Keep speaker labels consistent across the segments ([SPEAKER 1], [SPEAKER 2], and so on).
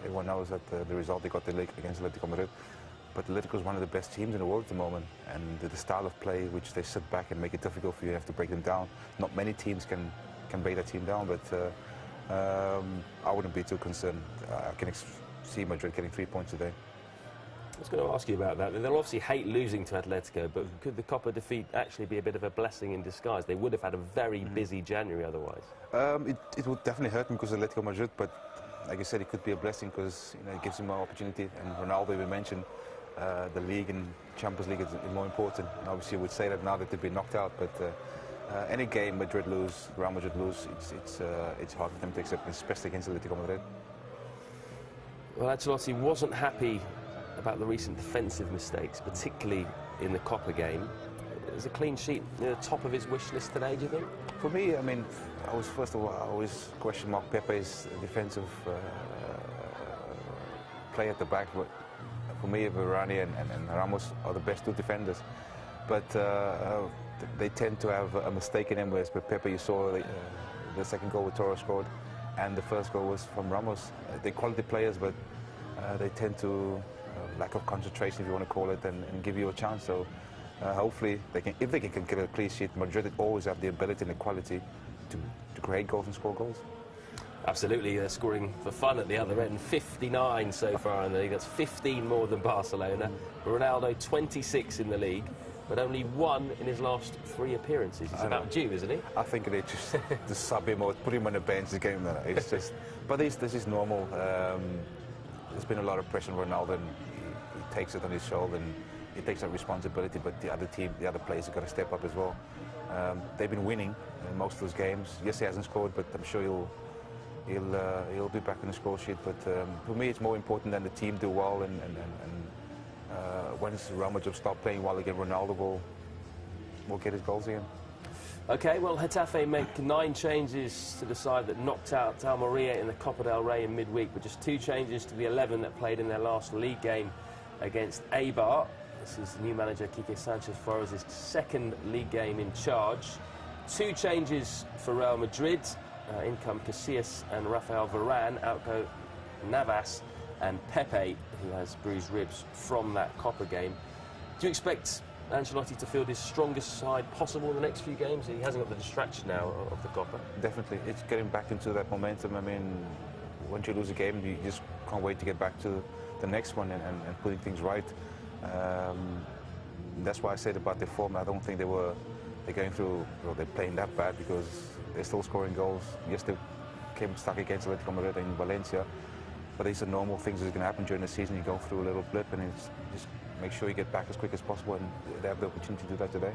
[SPEAKER 1] everyone knows that the result they got the league against Atletico Madrid. But Atletico is one of the best teams in the world at the moment, and the style of play, which they sit back and make it difficult for you, have to break them down. Not many teams can break that team down, but I wouldn't be too concerned. I can see Madrid getting 3 points today.
[SPEAKER 2] I was going to ask you about that. They'll obviously hate losing to Atletico, but could the Copa defeat actually be a bit of a blessing in disguise? They would have had a very busy January otherwise.
[SPEAKER 1] It would definitely hurt them because of Atletico Madrid, but like you said, it could be a blessing because it gives them more opportunity. And Ronaldo, we mentioned, the league and Champions League is more important. And obviously, we'd say that now that they've been knocked out, but any game Madrid lose, Real Madrid lose, it's hard for them to accept, especially against Atletico Madrid.
[SPEAKER 2] Well, Ancelotti wasn't happy about the recent defensive mistakes, particularly in the Copa game. Is a clean sheet near the top of his wish list today, do you think?
[SPEAKER 1] For me, I mean, first of all, I always question Mark Pepe's defensive play at the back. But for me, Varane and Ramos are the best two defenders. But they tend to have a mistake in them, whereas with Pepe, you saw the second goal with Torres scored, and the first goal was from Ramos. They're quality players, but they tend to lack of concentration, if you want to call it, and give you a chance. So hopefully, if they can get a clean sheet, Madrid always have the ability and the quality to create goals and score goals.
[SPEAKER 2] Absolutely, they're scoring for fun at the other end. 59 so far in the league. That's 15 more than Barcelona. Ronaldo 26 in the league, but only 1 in his last 3 appearances. He's about due, isn't he?
[SPEAKER 1] I think they just sub him or put him on the bench. This game, it's just. But this is normal. There's been a lot of pressure on Ronaldo, and he takes it on his shoulder and he takes that responsibility. But the other team, the other players have got to step up as well. They've been winning in most of those games. Yes, he hasn't scored, but I'm sure he'll be back in the score sheet. But for me, it's more important than the team do well, and once Real Madrid start playing well again, Ronaldo will get his goals again.
[SPEAKER 2] Okay, well, Getafe make 9 changes to the side that knocked out Almeria in the Copa del Rey in midweek, but just 2 changes to the 11 that played in their last league game against Eibar. This is new manager Quique Sanchez Flores' second league game in charge. 2 changes for Real Madrid. In come Casillas and Rafael Varane. Out go Navas and Pepe, who has bruised ribs from that Copa game. Do you expect Ancelotti to field his strongest side possible in the next few games? He hasn't got the distraction now of the Copa. Definitely.
[SPEAKER 1] It's getting back into that momentum. I mean, once you lose a game, you just can't wait to get back to the next one and putting things right. That's why I said about their form. I don't think they're going through, they're playing that bad, because they're still scoring goals. Yes, they came stuck against Atletico Madrid in Valencia, but these are normal things that are going to happen during the season. You go through a little blip, and it's just make sure you get back as quick as possible, and they have the opportunity to do that today.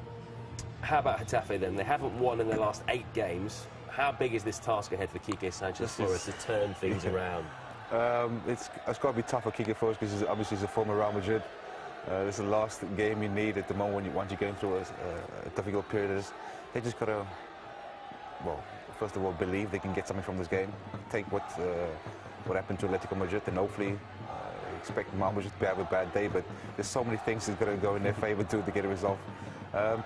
[SPEAKER 2] How about Getafe then? They haven't won in their last 8 games. How big is this task ahead for Quique Sanchez Flores to turn things around?
[SPEAKER 1] It's got to be tough for Quique Flores, because obviously he's a former Real Madrid. This is the last game you need at the moment once you're going through a difficult period. They just got to, well, first of all, believe they can get something from this game. Take what happened to Atletico Madrid, and hopefully expect Real Madrid to have a bad day. But there's so many things that's going to go in their favour to get a result.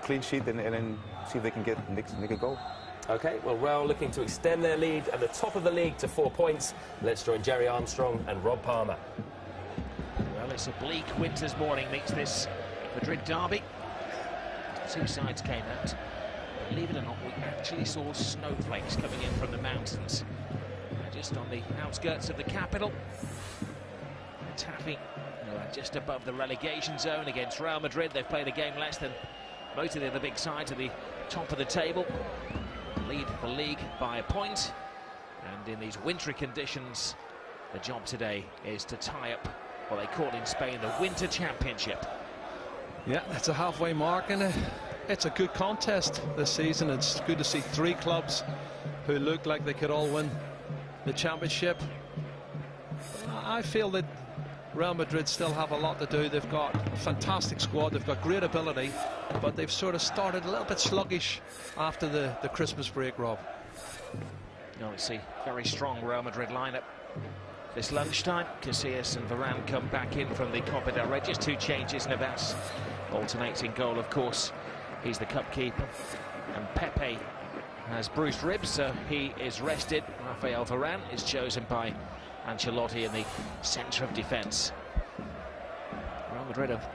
[SPEAKER 1] Clean sheet, and then see if they can nick a goal.
[SPEAKER 2] OK, well, Real looking to extend their lead at the top of the league to 4 points. Let's join Jerry Armstrong and Rob Palmer.
[SPEAKER 3] Well, it's a bleak winter's morning meets this Madrid derby. 2 sides came out. Believe it or not, we actually saw snowflakes coming in from the mountains. Just on the outskirts of the capital. Getafe, just above the relegation zone against Real Madrid. They've played a game less than most of the other big sides at the top of the table. Lead the league by a point. And in these wintry conditions, the job today is to tie up what they call in Spain the Winter Championship.
[SPEAKER 4] Yeah, that's a halfway mark, and it's a good contest this season. It's good to see 3 clubs who look like they could all win the championship. I feel that Real Madrid still have a lot to do. They've got a fantastic squad, they've got great ability, but they've sort of started a little bit sluggish after the Christmas break, Rob.
[SPEAKER 3] You see, very strong Real Madrid lineup. This lunchtime, Casillas and Varane come back in from the Copa del Rey. Just 2 changes. Navas alternates in goal, of course. He's the cup keeper. And Pepe has bruised ribs, so he is rested. Rafael Varane is chosen by Ancelotti in the centre of defence. Real Madrid have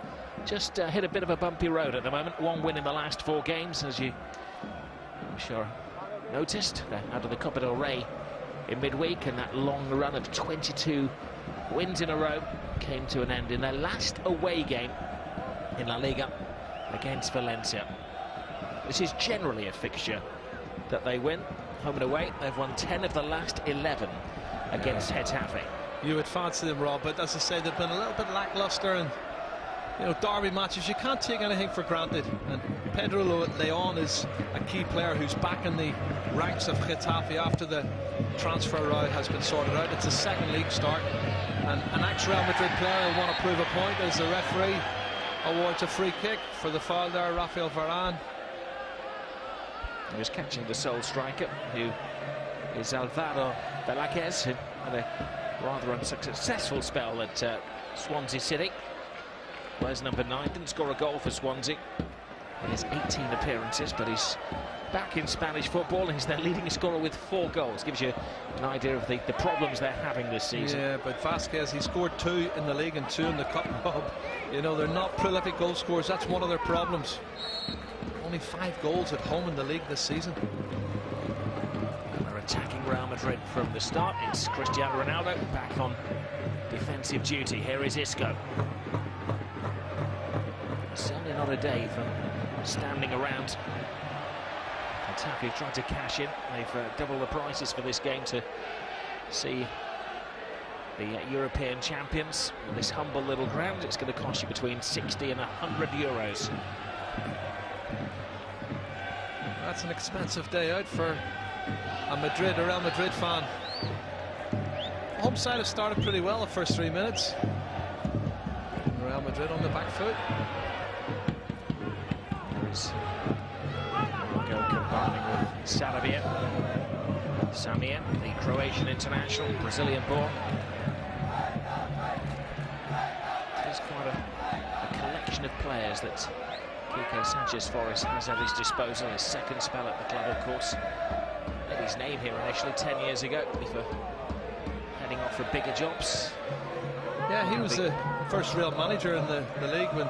[SPEAKER 3] just hit a bit of a bumpy road at the moment. One win in the last 4 games, as you, I'm sure, noticed. They're out of the Copa del Rey in midweek, and that long run of 22 wins in a row came to an end in their last away game in La Liga against Valencia. This is generally a fixture that they win, home and away. They've won 10 of the last 11 against Getafe.
[SPEAKER 4] You would fancy them, Rob, but as I say, they've been a little bit lacklustre, and you know, derby matches, you can't take anything for granted. And Pedro Leon is a key player who's back in the ranks of Getafe after the transfer route has been sorted out. It's a second league start, and an ex-Real Madrid player will want to prove a point as the referee awards a free kick for the foul there, Rafael Varane.
[SPEAKER 3] He was catching the sole striker, who is Alvaro Velázquez, who had a rather unsuccessful spell at Swansea City. Plays number 9, didn't score a goal for Swansea in his 18 appearances, but he's back in Spanish football, and he's their leading scorer with 4 goals. Gives you an idea of the problems they're having this season.
[SPEAKER 4] Yeah, but Vasquez, he scored 2 in the league and 2 in the cup, Rob. You know, they're not prolific goal scorers. That's one of their problems. Only 5 goals at home in the league this season.
[SPEAKER 3] And they're attacking Real Madrid from the start. It's Cristiano Ronaldo back on defensive duty. Here is Isco. Certainly not a day for standing around. Getafe tried to cash in. They've doubled the prices for this game to see the European champions on this humble little ground. It's going to cost you between 60 and 100 euros.
[SPEAKER 4] That's an expensive day out for a Real Madrid fan. Home side have started pretty well the first 3 minutes. Real Madrid on the back foot.
[SPEAKER 3] There's Marco combining with Sarabia. Samir, the Croatian international, Brazilian-born. There's quite a collection of players that Quique Sanchez-Flores has at his disposal. His second spell at the club, of course. Made his name here initially 10 years ago before heading off for bigger jobs.
[SPEAKER 4] Yeah, he was the first real manager in the league when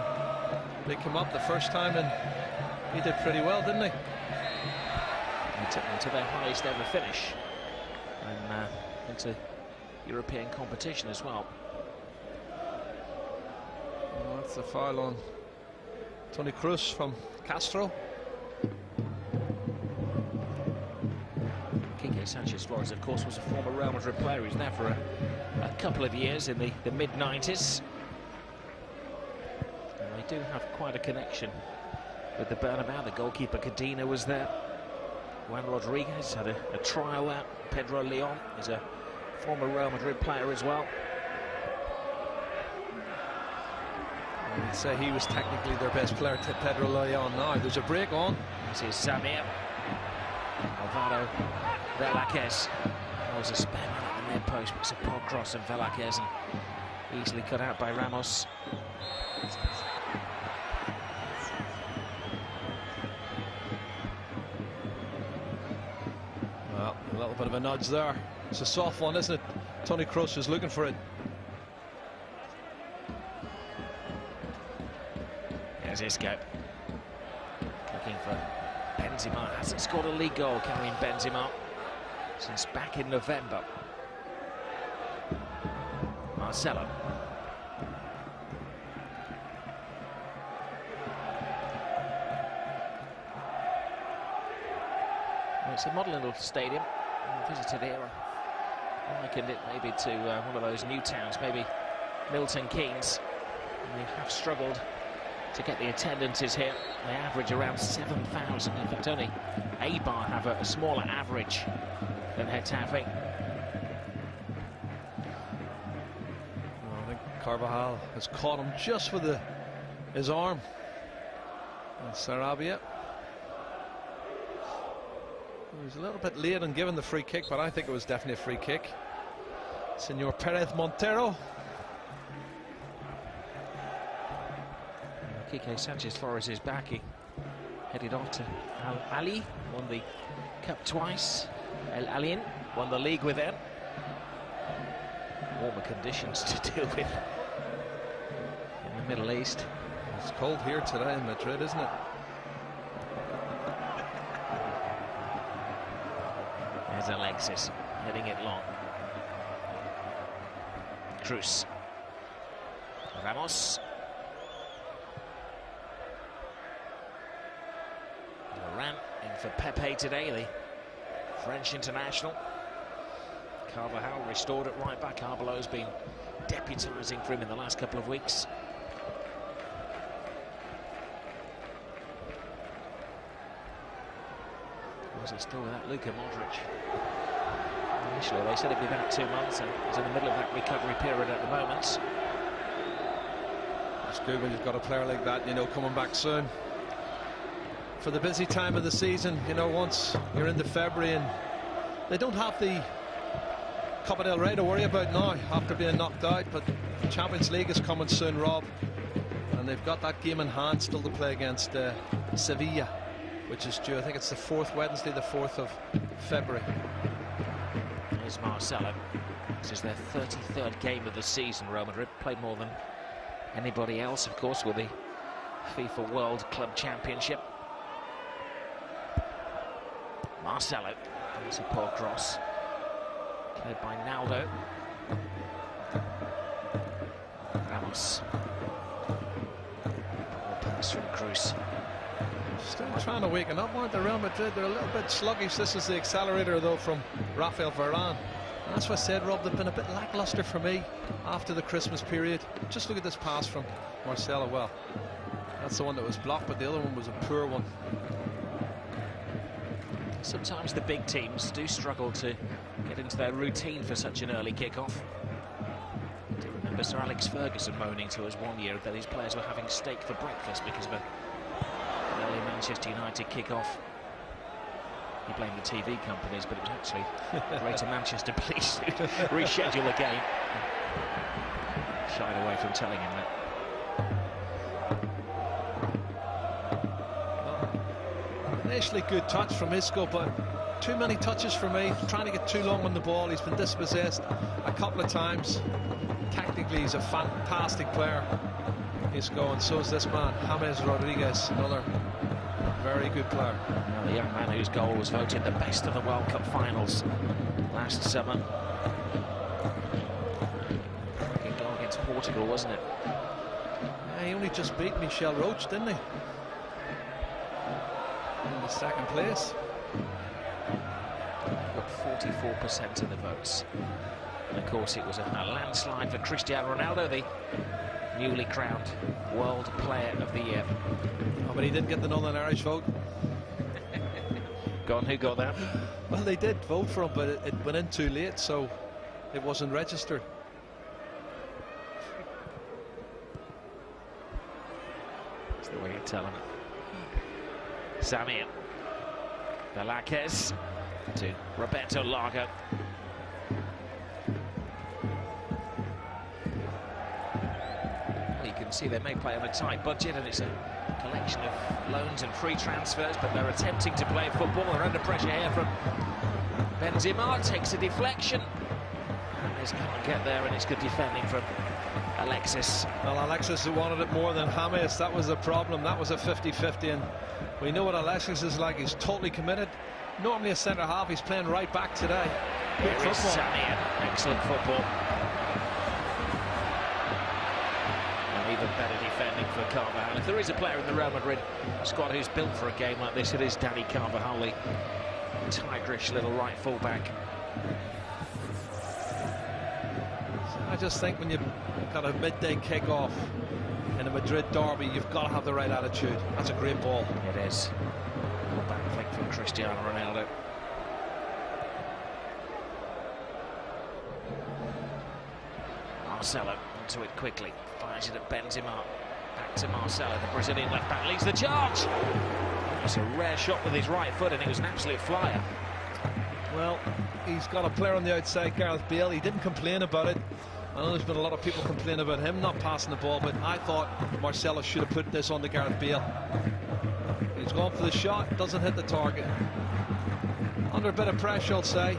[SPEAKER 4] they came up the first time, and he did pretty well, didn't he?
[SPEAKER 3] He took them to their highest ever finish, and into European competition as well.
[SPEAKER 4] Well, that's the foul on Toni Kroos from Castro.
[SPEAKER 3] Quique Sanchez-Flores, of course, was a former Real Madrid player. He was there for a couple of years in the mid-90s. And they do have quite a connection with the Bernabeu. The goalkeeper, Cadena, was there. Juan Rodriguez had a trial there. Pedro Leon is a former Real Madrid player as well.
[SPEAKER 4] I'd say he was technically their best player, Pedro Leon. Now there's a break on.
[SPEAKER 3] This is Samir. Alvaro Velázquez. There was a spare man at the near post, but it's a poor cross, and Velázquez and easily cut out by Ramos.
[SPEAKER 4] Well, a little bit of a nudge there. It's a soft one, isn't it? Toni Kroos is looking for it.
[SPEAKER 3] There's Isco. Looking for Benzema. Hasn't scored a league goal, Karim Benzema, since back in November. Marcelo. Well, it's a model little stadium. I visited here. I likened it maybe to one of those new towns, maybe Milton Keynes. And they have struggled to get the attendances here. They average around 7,000. In fact, only Eibar have a smaller average than Getafe.
[SPEAKER 4] Well, I think Carvajal has caught him just with his arm. And Sarabia. He was a little bit late in giving the free kick, but I think it was definitely a free kick. Senor Perez Montero.
[SPEAKER 3] Quique Sanchez-Flores is back. He headed off to Al Ali, won the cup twice. El Alien won the league with them. warmer conditions to deal with in the Middle East.
[SPEAKER 4] It's cold here today in Madrid, isn't it?
[SPEAKER 3] There's Alexis heading it long. Cruz. Ramos. Varane in for Pepe today, the French international. Carvajal restored at right back. Arbelo's been deputising for him in the last couple of weeks. Was he still without Luka Modric? Initially they said it'd be about 2 months, and he's in the middle of that recovery period at the moment.
[SPEAKER 4] It's good when you've got a player like that, you know, coming back soon. For the busy time of the season, you know, once you're into February and they don't have the Copa del Rey to worry about now after being knocked out, but the Champions League is coming soon, Rob, and they've got that game in hand still to play against Sevilla, which is due, I think it's the 4th, Wednesday the 4th of February.
[SPEAKER 3] Here's Marcelo. This is their 33rd game of the season. Real Madrid played more than anybody else, of course, with the FIFA World Club Championship. Marcelo. There's a poor cross. Cleared by Naldo. Ramos. Poor pass from Cruz.
[SPEAKER 4] Still trying to waken up, aren't they, Real Madrid? They're a little bit sluggish. This is the accelerator, though, from Rafael Varane. And that's what I said, Rob, they've been a bit lacklustre for me after the Christmas period. Just look at this pass from Marcelo. Well, that's the one that was blocked, but the other one was a poor one.
[SPEAKER 3] Sometimes the big teams do struggle to get into their routine for such an early kick-off. I do remember Sir Alex Ferguson moaning to us one year that his players were having steak for breakfast because of an early Manchester United kick-off. He blamed the TV companies, but it was actually Greater Manchester Police who reschedule the game. Shied away from telling him that.
[SPEAKER 4] Initially good touch from Isco, but too many touches for me. Trying to get too long on the ball. He's been dispossessed a couple of times. Technically, he's a fantastic player, Isco, and so is this man, James Rodriguez, another very good player.
[SPEAKER 3] Now, the young man whose goal was voted the best of the World Cup finals last summer. Good goal against Portugal, wasn't it?
[SPEAKER 4] Yeah, he only just beat Michel Roach, didn't he? In the 2nd place.
[SPEAKER 3] Got 44% of the votes. And of course it was a landslide for Cristiano Ronaldo, the newly crowned World Player of the Year.
[SPEAKER 4] Oh, but he didn't get the Northern Irish vote.
[SPEAKER 3] Go on, who got that?
[SPEAKER 4] Well, they did vote for him, but it went in too late, so it wasn't registered.
[SPEAKER 3] That's the way you tell him. Samir. Velázquez to Roberto Largo. Well, you can see they may play on a tight budget, and it's a collection of loans and free transfers, but they're attempting to play football. They're under pressure here from Benzema. Takes a deflection. And this can't get there, and it's good defending from Alexis.
[SPEAKER 4] Well, Alexis wanted it more than James. That was the problem. That was a 50-50, and we know what Alexis is like. He's totally committed. Normally a centre-half. He's playing right back today. Good football.
[SPEAKER 3] Samir. Excellent football. And even better defending for Carvajal. If there is a player in the Real Madrid squad who's built for a game like this, it is Dani Carvajal, the tigerish little right full-back.
[SPEAKER 4] I just think when you've got a midday kick-off in a Madrid derby, you've got to have the right attitude. That's a great ball.
[SPEAKER 3] It is. Good back flick from Cristiano Ronaldo. Marcelo onto it quickly. Fires it at Benzema. Back to Marcelo. The Brazilian left back leads the charge. It's a rare shot with his right foot, and it was an absolute flyer.
[SPEAKER 4] Well, he's got a player on the outside, Gareth Bale. He didn't complain about it. I know there's been a lot of people complaining about him not passing the ball, but I thought Marcelo should have put this on to Gareth Bale. He's gone for the shot, doesn't hit the target. Under a bit of pressure, I'll say.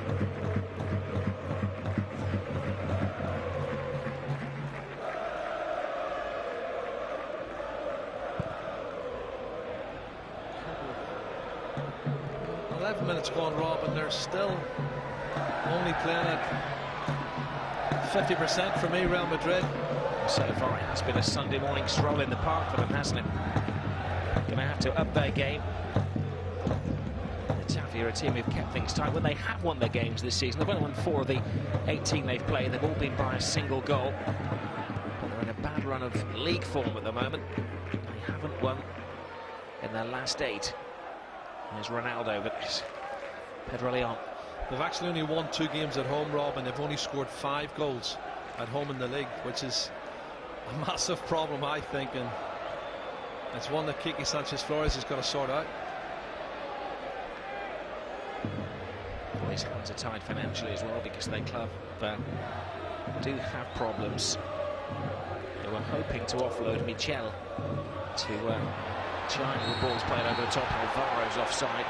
[SPEAKER 4] 11 minutes gone, Rob, and they're still only playing at 50% for me, Real Madrid.
[SPEAKER 3] So far, it has been a Sunday morning stroll in the park for them, hasn't it? Going to have to up their game. Getafe are a team who've kept things tight. When they have won their games this season, they've only won 4 of the 18 they've played. They've all been by a single goal. They're in a bad run of league form at the moment. They haven't won in their last 8. There's Ronaldo, but it's Pedro Leon.
[SPEAKER 4] They've actually only won 2 games at home, Rob, and they've only scored 5 goals at home in the league, which is a massive problem, I think, and it's one that Kiki Sanchez-Flores has got to sort out.
[SPEAKER 3] Well, his hands are tied financially as well, because their club do have problems. They were hoping to offload Michel to China. The ball's played over the top. Alvaro's offside.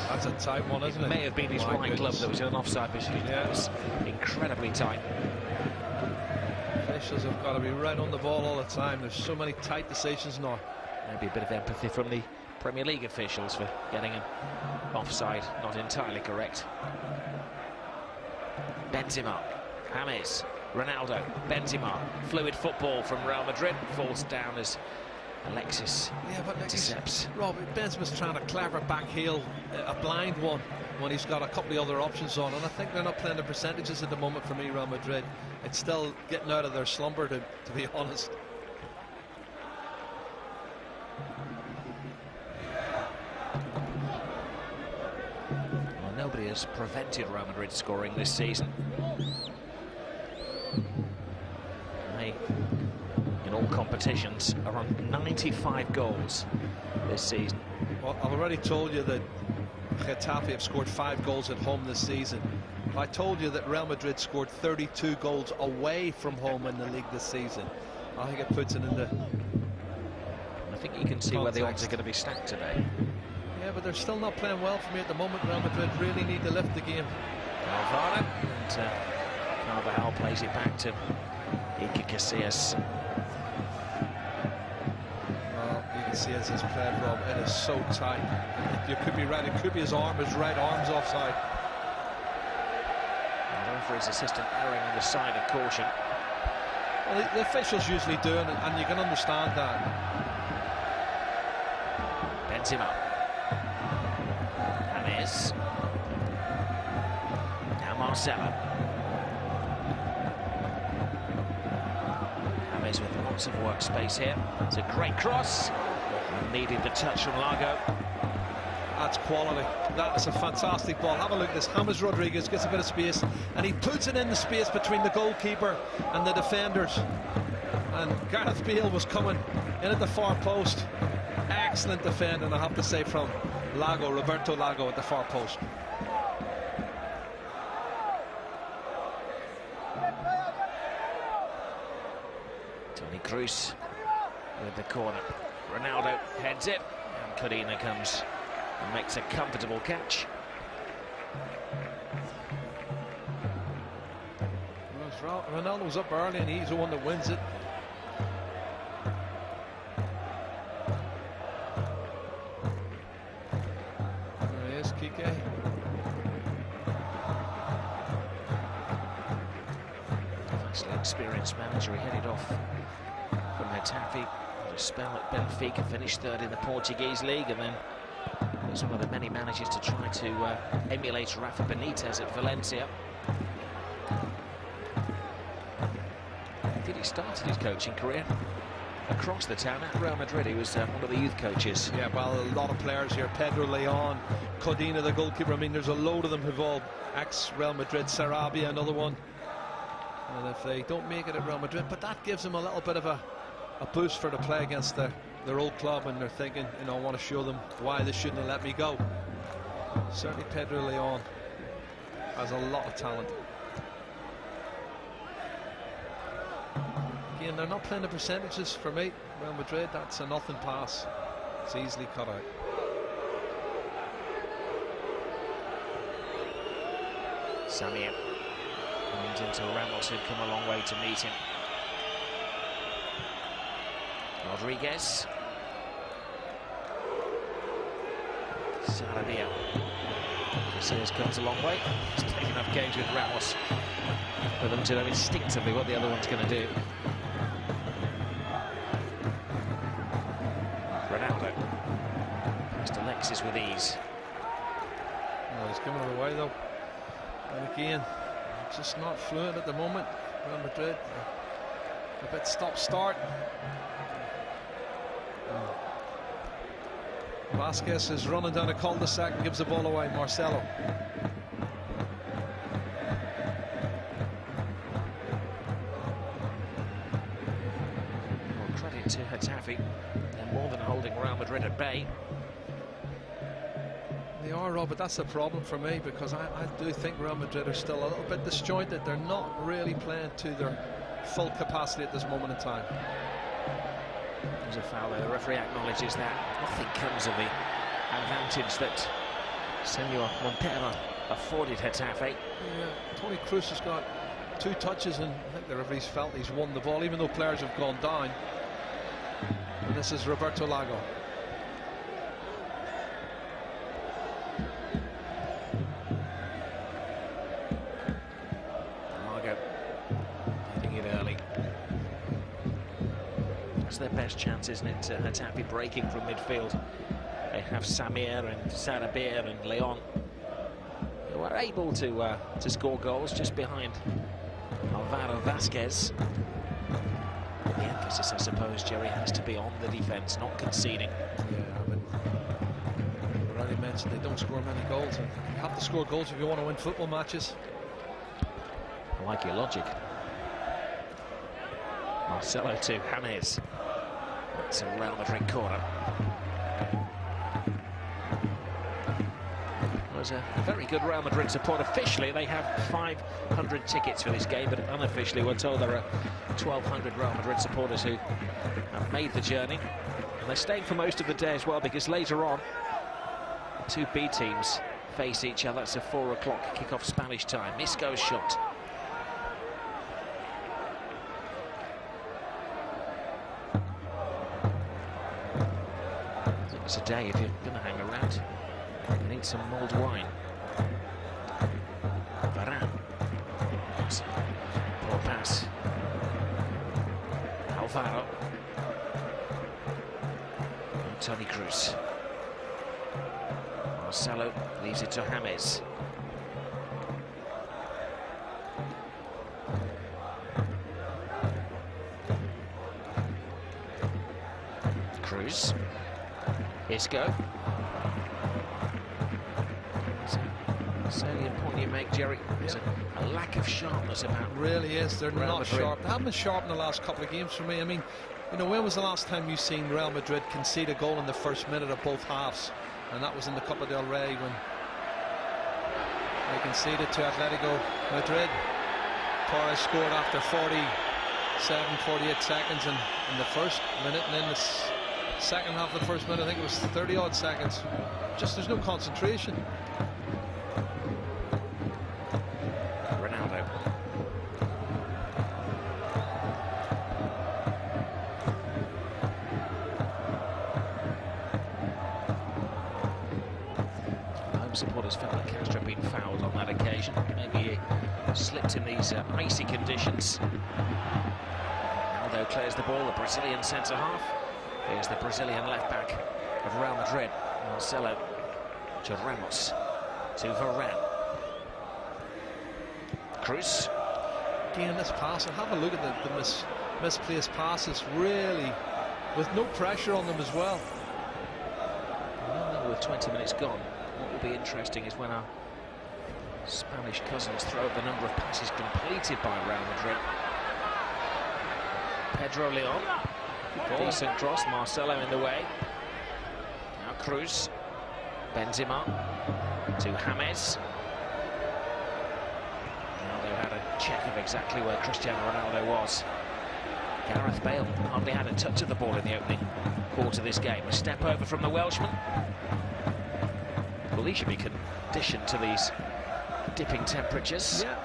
[SPEAKER 4] That's a tight one, isn't it?
[SPEAKER 3] It may have been his right glove that was in an offside position. Yeah. It was incredibly tight.
[SPEAKER 4] Officials have got to be right on the ball all the time. There's so many tight decisions now.
[SPEAKER 3] Maybe a bit of empathy from the Premier League officials for getting an offside not entirely correct. Benzema, James, Ronaldo, Benzema. Fluid football from Real Madrid. Falls down as Alexis intercepts.
[SPEAKER 4] Rob, Benzema's trying a clever back heel, a blind one, when he's got a couple of other options on, and I think they're not playing the percentages at the moment for me, Real Madrid. It's still getting out of their slumber, to be honest.
[SPEAKER 3] Well, nobody has prevented Real Madrid scoring this season. In all competitions, around 95 goals this season.
[SPEAKER 4] Well, I've already told you that Getafe have scored 5 goals at home this season. I told you that Real Madrid scored 32 goals away from home in the league this season. I think it puts it in the...
[SPEAKER 3] I think you can see where the odds are going to be stacked today.
[SPEAKER 4] Yeah, but they're still not playing well for me at the moment. Real Madrid really need to lift the game.
[SPEAKER 3] Alvaro, and Carvajal plays it back to Iker Casillas.
[SPEAKER 4] Casillas has played, Rob. It is so tight. You could be right. It could be his arm. His right arm's offside.
[SPEAKER 3] And for his assistant erring on the side of caution.
[SPEAKER 4] Well, the officials usually do, and you can understand that.
[SPEAKER 3] Benzema. James. Now Marcelo. James with lots of workspace here. It's a great cross. Needed the touch from Lago.
[SPEAKER 4] That's quality. That is a fantastic ball. Have a look at this. James Rodriguez gets a bit of space, and he puts it in the space between the goalkeeper and the defenders. And Gareth Bale was coming in at the far post. Excellent defending, I have to say, from Lago, Roberto Lago at the far post.
[SPEAKER 3] Toni Kroos with the corner. Ronaldo heads it, and Codina comes and makes a comfortable catch.
[SPEAKER 4] Ronaldo was up early, and he's the one that wins it. There he is, Kike.
[SPEAKER 3] Vastly experienced manager. He headed off from Getafe. A spell at Benfica, finished 3rd in the Portuguese league, and then was one of the many managers to try to emulate Rafa Benitez at Valencia. He started his coaching career across the town at Real Madrid. He was one of the youth coaches.
[SPEAKER 4] Yeah, well, a lot of players here. Pedro Leon, Codina, the goalkeeper. I mean, there's a load of them who've all ex-Real Madrid. Sarabia, another one. And if they don't make it at Real Madrid, but that gives them a little bit of a boost for the play against their old club, and they're thinking, you know, I want to show them why they shouldn't have let me go. Certainly Pedro Leon has a lot of talent. Again, they're not playing the percentages for me. Real Madrid, that's a nothing pass. It's easily cut out.
[SPEAKER 3] Samir. And into Ramos, who'd come a long way to meet him. Rodriguez. Sarabia. Casillas comes a long way. He's taken enough games with Ramos for them to know instinctively what the other one's going to do. Ronaldo. Past Alexis with ease.
[SPEAKER 4] Well, he's giving it away though. And again, just not fluent at the moment. Real Madrid, a bit stop-start. Vasquez is running down a cul-de-sac and gives the ball away. Marcelo.
[SPEAKER 3] Well, credit to Getafe. They're more than holding Real Madrid at bay.
[SPEAKER 4] They are, Rob, but that's the problem for me, because I do think Real Madrid are still a little bit disjointed. They're not really playing to their full capacity at this moment in time.
[SPEAKER 3] There's a foul there. The referee acknowledges that. Nothing comes of the advantage that Senor Montero afforded Getafe.
[SPEAKER 4] Yeah, Toni Kroos has got 2 touches, and I think the referee's felt he's won the ball, even though players have gone down. And this is Roberto Lago.
[SPEAKER 3] Lago hitting it early. That's their best chance, isn't it? Getafe breaking from midfield. They have Samir and Sarabia and Leon, who are able to score goals just behind Alvaro Vasquez. The emphasis, I suppose, Jerry, has to be on the defence, not conceding.
[SPEAKER 4] Yeah, I mean, I already mentioned they don't score many goals. And you have to score goals if you want to win football matches.
[SPEAKER 3] I like your logic. Marcelo to James. It's a Real Madrid corner. Was a very good Real Madrid support. Officially, they have 500 tickets for this game, but unofficially, we're told there are 1,200 Real Madrid supporters who have made the journey. And they're staying for most of the day as well, because later on, the 2 B teams face each other. It's a 4 o'clock kickoff Spanish time. Isco's shot. It's a day if you're going to hang around. You need some mulled wine. Varane. Poor pass. Alvaro. And Toni Kroos. Marcelo leaves it to James. Kroos. Isco. Salient point you make, Jerry. There's a lack of sharpness about.
[SPEAKER 4] It really is. They're
[SPEAKER 3] Real
[SPEAKER 4] not
[SPEAKER 3] Madrid.
[SPEAKER 4] sharp. They haven't been sharp in the last couple of games for me. I mean, you know, when was the last time you seen Real Madrid concede a goal in the first minute of both halves? And that was in the Copa del Rey when they conceded to Atletico Madrid. Torres scored after 48 seconds in the first minute, and then the second half of the first minute, I think it was 30-odd seconds. Just there's no concentration.
[SPEAKER 3] Ronaldo. Home supporters felt that Castro had been fouled on that occasion. Maybe he slipped in these icy conditions. Ronaldo clears the ball, the Brazilian centre-half. Here's the Brazilian left-back of Real Madrid. Marcelo to Ramos to Varane. Kroos.
[SPEAKER 4] Again, this pass, and have a look at the misplaced passes, really, with no pressure on them as well.
[SPEAKER 3] Well, with 20 minutes gone, what will be interesting is when our Spanish cousins throw up the number of passes completed by Real Madrid. Pedro Leon. Decent cross, Marcelo in the way. Now Kroos. Benzema to James. Ronaldo had a check of exactly where Cristiano Ronaldo was. Gareth Bale hardly had a touch of the ball in the opening quarter of this game. A step over from the Welshman. Well, he should be conditioned to these dipping temperatures.
[SPEAKER 4] Yeah,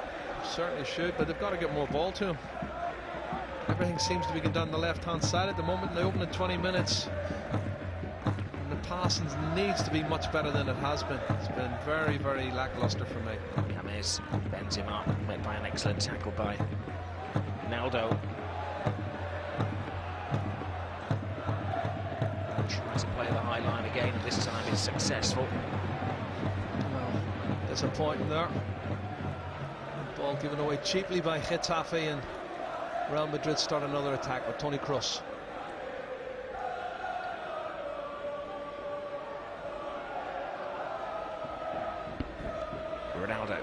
[SPEAKER 4] Certainly should, but they've got to get more ball to him. Everything seems to be going down the left-hand side at the moment in the opening 20 minutes. And the passing needs to be much better than it has been. It's been very, very lackluster for me.
[SPEAKER 3] James bends him up, met by an excellent tackle by Ronaldo. Tries to play the high line again, and this time is successful.
[SPEAKER 4] Well, disappointing there. Ball given away cheaply by Getafe, and Real Madrid start another attack with Toni Kroos.
[SPEAKER 3] Ronaldo.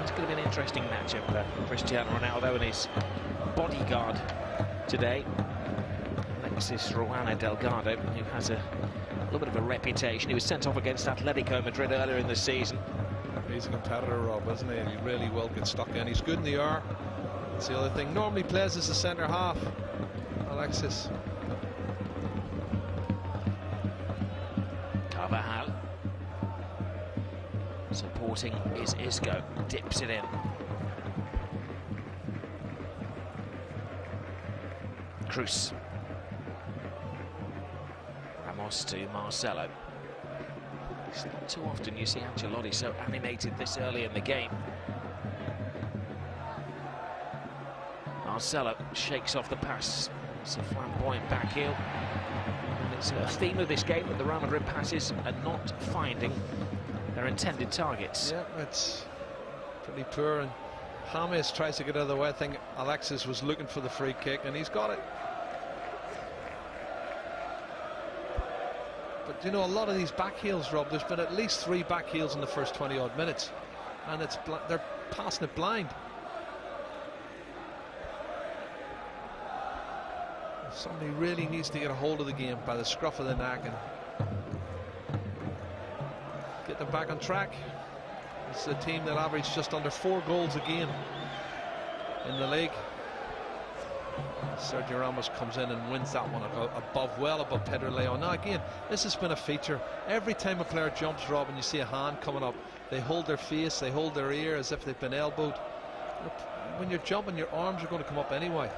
[SPEAKER 3] It's going to be an interesting matchup for Cristiano Ronaldo and his bodyguard today, Alexis Ruana Delgado, who has a little bit of a reputation. He was sent off against Atletico Madrid earlier in the season.
[SPEAKER 4] He's a competitor, Rob, isn't he? And he really will get stuck in. He's good in the air. That's the other thing. Normally plays as a centre half, Alexis.
[SPEAKER 3] Carvajal. Supporting is Isco. Dips it in. Cruz. Ramos to Marcelo. It's not too often you see Ancelotti so animated this early in the game. Marcelo shakes off the pass. It's a flamboyant back heel. And it's a theme of this game that the Real Madrid passes are not finding their intended targets.
[SPEAKER 4] Yeah, it's pretty poor. And James tries to get out of the way. I think Alexis was looking for the free kick, and he's got it. But you know, a lot of these back heels, Rob, there's been at least 3 back heels in the first 20-odd minutes, and they're passing it blind. Somebody really needs to get a hold of the game by the scruff of the neck and get them back on track. It's a team that averaged just under 4 goals a game in the league. Sergio Ramos comes in and wins that one well above Pedro Leon. Now again, this has been a feature. Every time a player jumps, Rob, and you see a hand coming up, they hold their face, they hold their ear as if they've been elbowed. When you're jumping, your arms are going to come up anyway,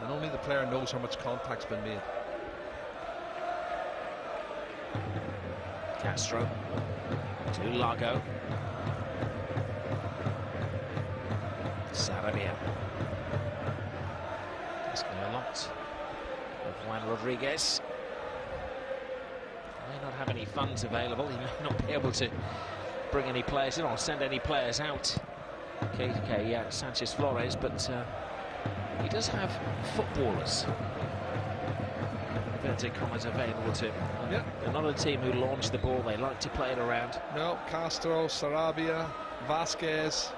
[SPEAKER 4] and only the player knows how much contact's been made.
[SPEAKER 3] Castro to Lago. Sarabia. A lot of Juan Rodriguez. May not have any funds available. He may not be able to bring any players in or send any players out. Okay, Sanchez Flores, but he does have footballers. Inverted commas available to him.
[SPEAKER 4] Yeah.
[SPEAKER 3] Another team who launch the ball. They like to play it around.
[SPEAKER 4] No, Castro, Sarabia, Vasquez,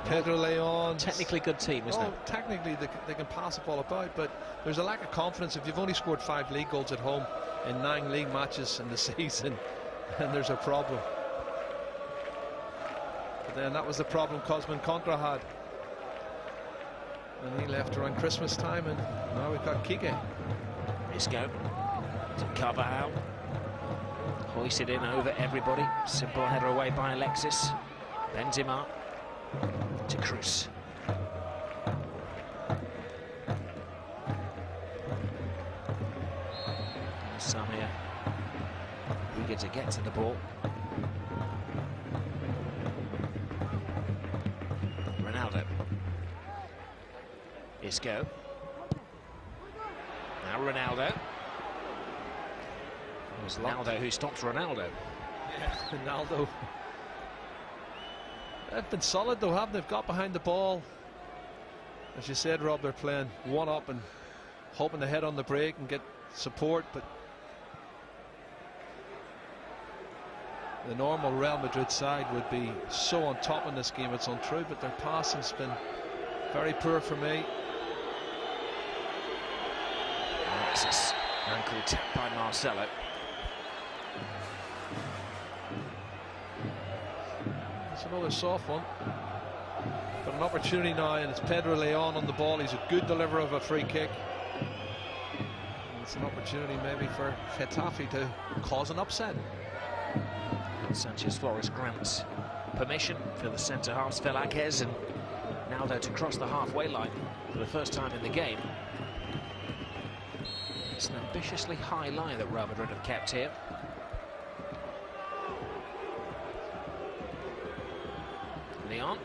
[SPEAKER 4] Pedro Leon.
[SPEAKER 3] Technically good team, isn't it?
[SPEAKER 4] Technically they can pass the ball about, but there's a lack of confidence. If you've only scored 5 league goals at home in 9 league matches in the season, then there's a problem. But then that was the problem Cosmin Contra had, and he left around Christmas time, and now we've got Kike.
[SPEAKER 3] Isco to Carvajal. Hoisted in over everybody. Simple header away by Alexis. Benzema to Cruz. Samir eager to get to the ball. Ronaldo. Isco. Now Ronaldo. It was Ronaldo who stops Ronaldo.
[SPEAKER 4] Yeah, Ronaldo. They've been solid though, haven't they? They've got behind the ball. As you said, Rob, they're playing one up and hoping to head on the break and get support, but the normal Real Madrid side would be so on top in this game, it's untrue, but their passing's been very poor for me.
[SPEAKER 3] Alexis, ankle tap by Marcelo.
[SPEAKER 4] It's another soft one, but an opportunity now, and it's Pedro Leon on the ball. He's a good deliverer of a free kick. And it's an opportunity maybe for Getafe to cause an upset.
[SPEAKER 3] Sanchez Flores grants permission for the centre-halves, Velázquez and Ronaldo to cross the halfway line for the first time in the game. It's an ambitiously high line that Real Madrid have kept here. Leon,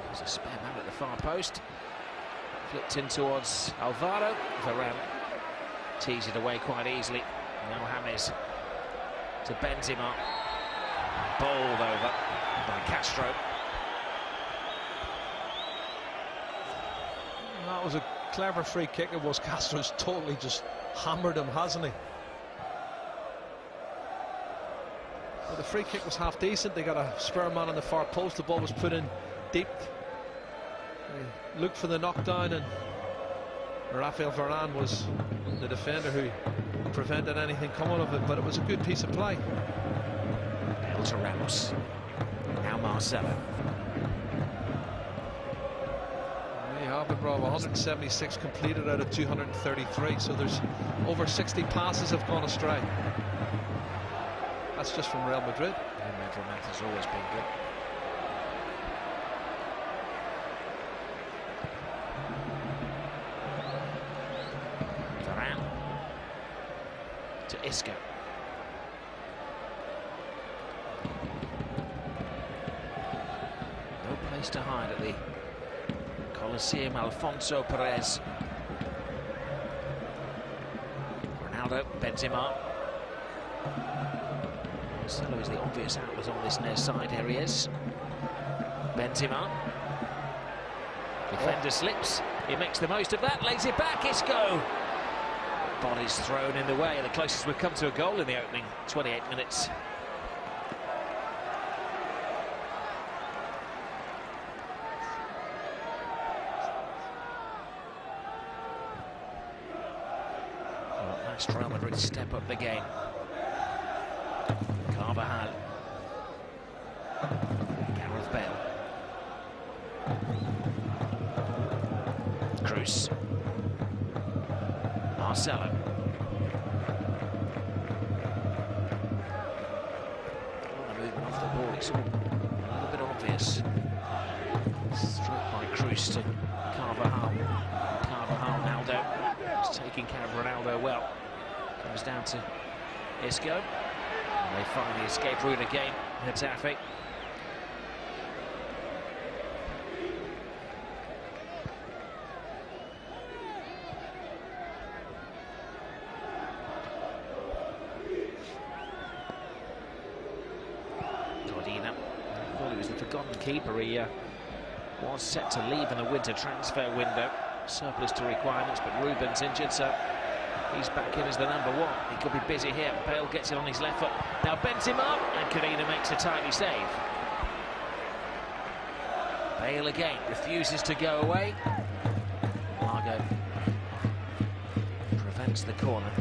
[SPEAKER 3] there's a spare man at the far post. Flipped in towards Alvaro. Varane tees it away quite easily. Now James to Benzema. Bowled over by Castro.
[SPEAKER 4] That was a clever free kick. It was. Castro's totally just hammered him, hasn't he? Well, the free kick was half decent. They got a spare man on the far post. The ball was put in deep. They looked for the knockdown, and Rafael Varane was the defender who prevented anything coming of it. But it was a good piece of play.
[SPEAKER 3] Bale to Ramos. Now Marcelo.
[SPEAKER 4] There you have it, Rob. 176 completed out of 233. So there's over 60 passes have gone astray. That's just from Real Madrid.
[SPEAKER 3] And mental math has always been good. Varane to Isco. No place to hide at the Coliseum. Alfonso Perez. Ronaldo, Benzema. Marcelo is the obvious outlet on this near side. Here he is. Benzema. Defender slips. He makes the most of that. Lays it back. Isco. Body's thrown in the way. The closest we've come to a goal in the opening 28 minutes. Well, last Real Madrid step up the game. Carvajal. Gareth Bale. Cruz. Marcelo. The movement off the ball, it's all a little bit obvious. Struck by Cruz to Carvajal. Carvajal, Ronaldo. He's taking care of Ronaldo well. Comes down to Isco. They find the escape route again, Getafe. Godina, I thought he was the forgotten keeper. He was set to leave in the winter transfer window. Surplus to requirements, but Ruben's injured, so he's back in as the number one. He could be busy here. Bale gets it on his left foot. Now Benzema, and Godina makes a tidy save. Bale again refuses to go away. Margot prevents the corner.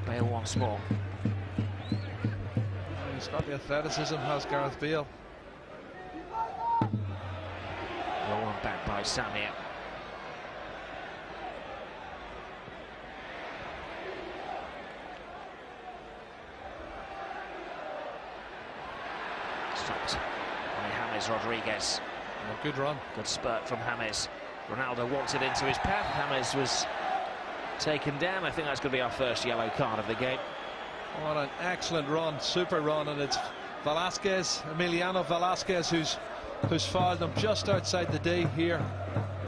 [SPEAKER 3] Bale once more.
[SPEAKER 4] He's got the athleticism, has Gareth Bale.
[SPEAKER 3] Well one back by Samir. Stopped by James Rodriguez.
[SPEAKER 4] Oh, good run.
[SPEAKER 3] Good spurt from James. Ronaldo wants it into his path. James was taken down. I think that's going to be our first yellow card of the game.
[SPEAKER 4] What an excellent run, super run, and it's Velázquez, Emiliano Velázquez, who's fouled him just outside the D here.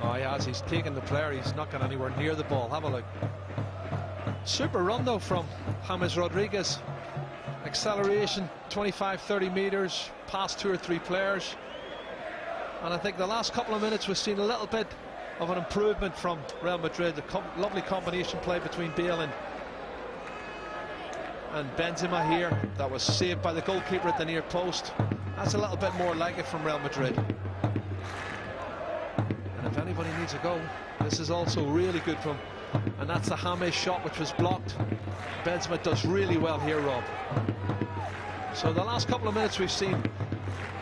[SPEAKER 4] Oh, he has. He's taken the player. He's not got anywhere near the ball. Have a look. Super run though from James Rodriguez. Acceleration, 25-30 meters, past 2 or 3 players. And I think the last couple of minutes we've seen a little bit of an improvement from Real Madrid. A lovely combination play between Bale and Benzema here. That was saved by the goalkeeper at the near post. That's a little bit more like it from Real Madrid. And if anybody needs a goal, this is also really good from. And that's the James shot, which was blocked. Benzema does really well here, Rob. So the last couple of minutes we've seen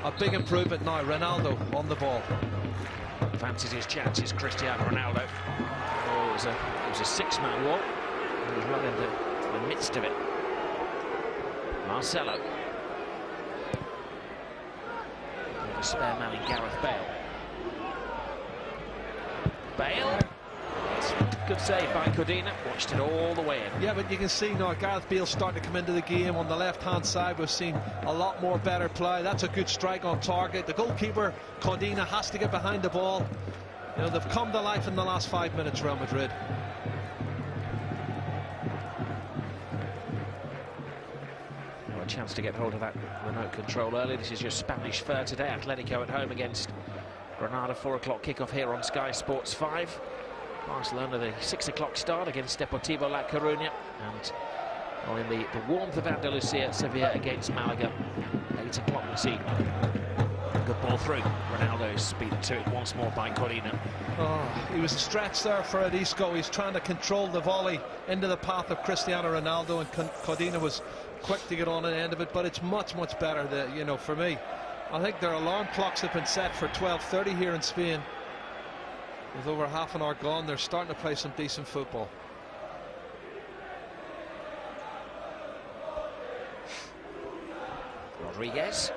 [SPEAKER 4] a big improvement now. Ronaldo on the ball.
[SPEAKER 3] Fancies his chances, Cristiano Ronaldo. Oh, it was a six-man wall. He was right in the midst of it. Marcelo. the spare man in Gareth Bale. Bale. Good save by Codina. Watched it all the way in.
[SPEAKER 4] Yeah, but you can see now Gareth Bale starting to come into the game. On the left-hand side, we've seen a lot more better play. That's a good strike on target. The goalkeeper, Codina, has to get behind the ball. You know, they've come to life in the last 5 minutes, Real Madrid.
[SPEAKER 3] A chance to get hold of that remote control early. This is your Spanish fur today. Atletico at home against Granada. 4 o'clock kickoff here on Sky Sports 5. Barcelona, the 6 o'clock start against Deportivo La Coruña, and in the warmth of Andalusia, Sevilla against Malaga. 8 o'clock this evening. Good ball through. Ronaldo's beaten to it once more by Codina.
[SPEAKER 4] Oh, he was stretched there for Isco. He's trying to control the volley into the path of Cristiano Ronaldo, and Codina was quick to get on the end of it. But it's much better that, you know, for me, I think their alarm clocks have been set for 12:30 here in Spain. With over half an hour gone, they're starting to play some decent football.
[SPEAKER 3] Rodriguez.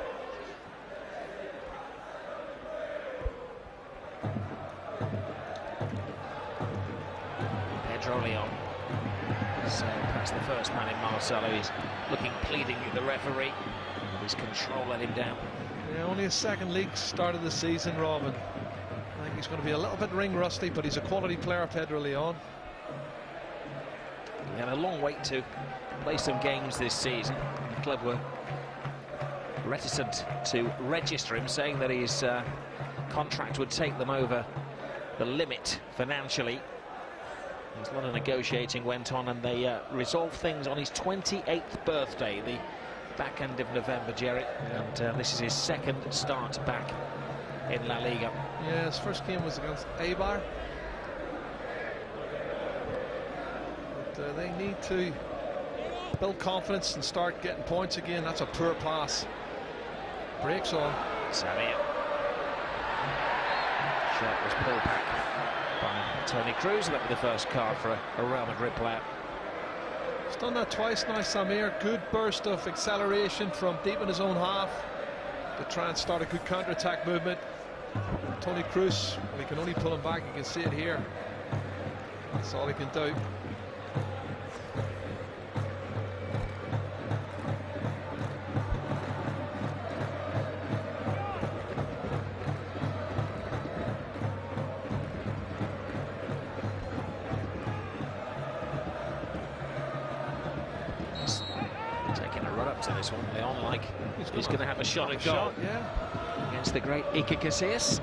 [SPEAKER 3] Pedro Leon. So past the first man in Marcelo. He's looking pleading at the referee. His control let him down.
[SPEAKER 4] Yeah, only his second league start of the season, Robin. I think he's going to be a little bit ring rusty, but he's a quality player, Pedro Leon.
[SPEAKER 3] He had a long wait to play some games this season. The club were reticent to register him, saying that his contract would take them over the limit financially. There's a lot of negotiating went on, and they resolved things on his 28th birthday, the back end of November, Jerry. And this is his second start back in La Liga.
[SPEAKER 4] Yeah, his first game was against Eibar. But they need to build confidence and start getting points again. That's a poor pass. Breaks on.
[SPEAKER 3] Samir. Shot was pulled back by Toni Kroos. That was the first card for a Real Madrid player.
[SPEAKER 4] He's done that twice now, Samir. Good burst of acceleration from deep in his own half to try and start a good counter-attack movement. Toni Kroos, well, he can only pull him back. You can see it here. That's all he can do.
[SPEAKER 3] Taking a run up to this one. Leon, like he's going to have a shot at goal.
[SPEAKER 4] Yeah.
[SPEAKER 3] Against the great Iker Casillas.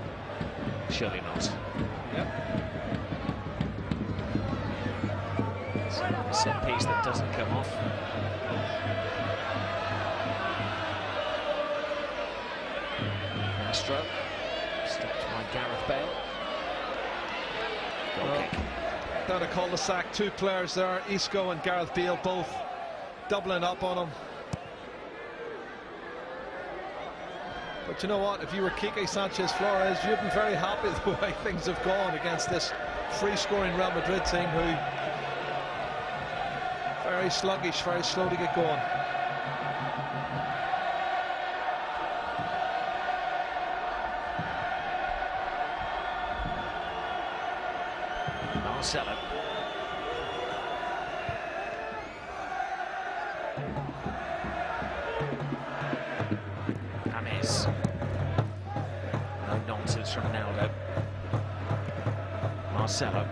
[SPEAKER 3] Surely not.
[SPEAKER 4] Yep.
[SPEAKER 3] Set piece that doesn't come off. Castro. Stopped by Gareth Bale. Goal kick.
[SPEAKER 4] Down a cul-de-sac, two players there, Isco and Gareth Bale, both doubling up on him. But you know what, if you were Quique Sanchez Flores, you'd be very happy the way things have gone against this free-scoring Real Madrid team, who very sluggish, very slow to get going.
[SPEAKER 3] Marcelo. James. No nonsense from Ronaldo. Marcelo.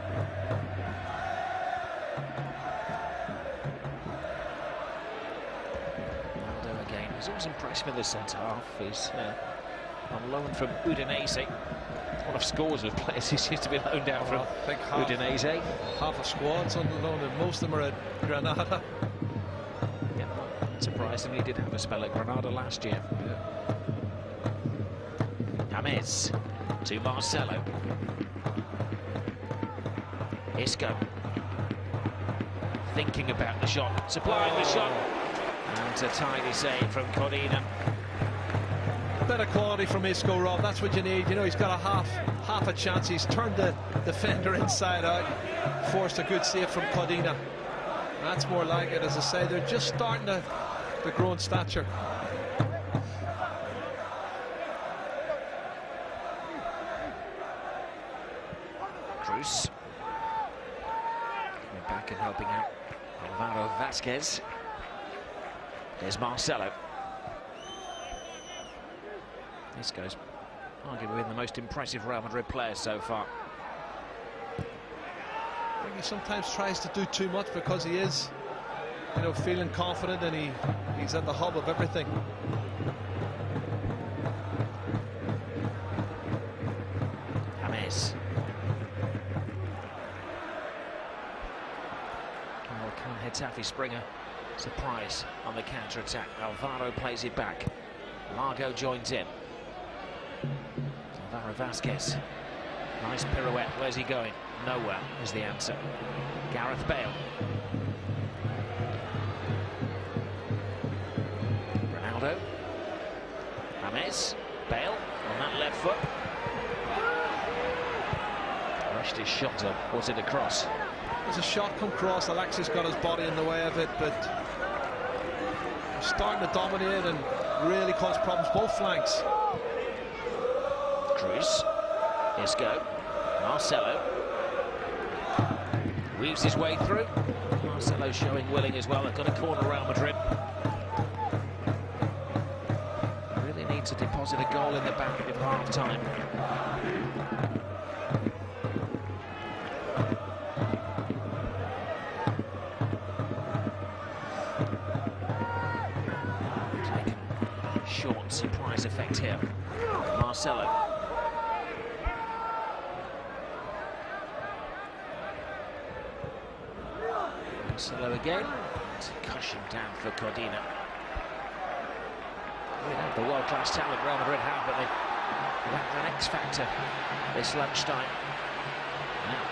[SPEAKER 3] Ronaldo again. He's always impressed with the centre half. He's on loan from Udinese. One of scores of players who seems to be loaned out from Udinese.
[SPEAKER 4] Half a squad's on loan, and most of them are at Granada.
[SPEAKER 3] Yeah, surprisingly, he did have a spell at Granada last year. Yeah. James to Marcelo. Isco thinking about the shot, supplying the shot, and a tidy save from Codina.
[SPEAKER 4] Better quality from Isco, Rob. That's what you need. You know, he's got a half a chance. He's turned the defender inside out, forced a good save from Codina. That's more like it. As I say, they're just starting to grow in stature.
[SPEAKER 3] Cruz. Coming back and helping out Alvaro Vasquez. There's Marcelo. This guy's arguably been the most impressive Real Madrid player so far.
[SPEAKER 4] I think he sometimes tries to do too much because he is, you know, feeling confident, and he's at the hub of everything.
[SPEAKER 3] James. Well, can Getafe spring a surprise on the counter-attack? Alvaro plays it back. Largo joins in. Alvaro Vasquez. Nice pirouette. Where's he going? Nowhere is the answer. Gareth Bale. Ronaldo. James. Bale on that left foot. Rushed his shot up. Was it a cross?
[SPEAKER 4] There's a shot come cross. Alexis got his body in the way of it, but starting to dominate and really cause problems both flanks.
[SPEAKER 3] Cruz. Isco. Marcelo. Weaves his way through. Marcelo showing willing as well. They've got a corner Real Madrid. Really need to deposit a goal in the back at half-time. Taken short surprise effect here. Marcelo. Marcelo again. Concussion down for Cordina. We have the world-class talent Real Madrid have, but they lack an X-factor this lunchtime. Now,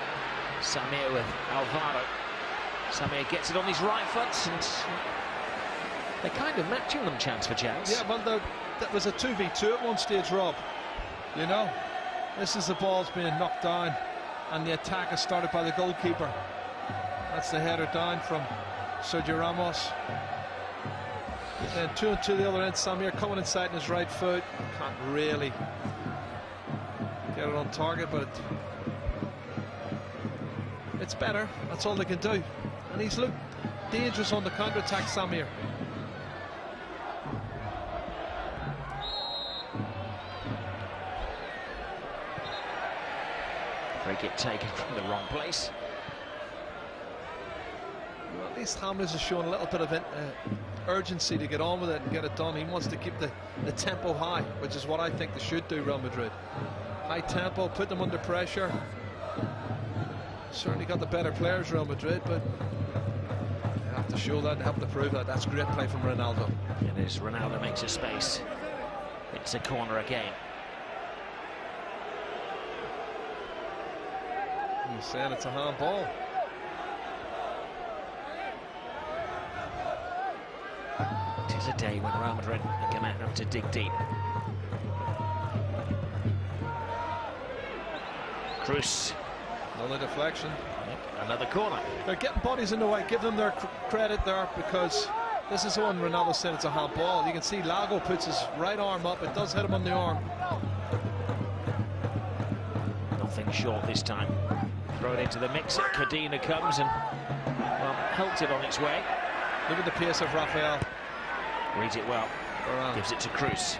[SPEAKER 3] Samir with Alvaro. Samir gets it on his right foot, and they're kind of matching them chance for chance.
[SPEAKER 4] Yeah, well, that was a 2v2 at one stage, Rob. You know, this is the ball's being knocked down, and the attack is started by the goalkeeper. That's the header down from Sergio Ramos. And 2-2 the other end. Samir coming inside in his right foot. Can't really get it on target, but it's better. That's all they can do. And he's looked dangerous on the counter-attack, Samir.
[SPEAKER 3] Free kick taken from the wrong place.
[SPEAKER 4] Well, at least James has shown a little bit of urgency to get on with it and get it done. He wants to keep the tempo high, which is what I think they should do, Real Madrid. High tempo, put them under pressure. Certainly got the better players, Real Madrid, but they have to show that, they have to prove that. That's great play from Ronaldo.
[SPEAKER 3] It is. Ronaldo makes a space. It's a corner again.
[SPEAKER 4] He's saying it's a handball.
[SPEAKER 3] It is a day when Real Madrid are going to have to dig deep. Cruz.
[SPEAKER 4] Another deflection.
[SPEAKER 3] Yep, another corner.
[SPEAKER 4] They're getting bodies in the way. Give them their credit there, because this is the one Ronaldo said it's a handball. You can see Lago puts his right arm up. It does hit him on the arm.
[SPEAKER 3] Nothing short this time. Throw it into the mix. Cordina comes and, well, helped it on its way.
[SPEAKER 4] Look at the pace of Rafael.
[SPEAKER 3] Reads it well. Gives it to Cruz.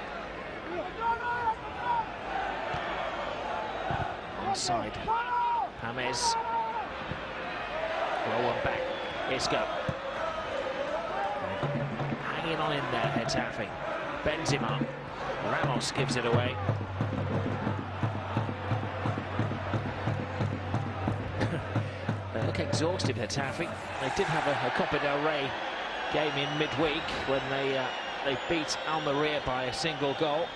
[SPEAKER 3] Onside. James. Roll one back. Isco. Hanging on in there, Getafe. Benzema. Ramos gives it away. They look exhausted, Getafe. They did have a Copa del Rey game in midweek when they beat Almeria by a single goal.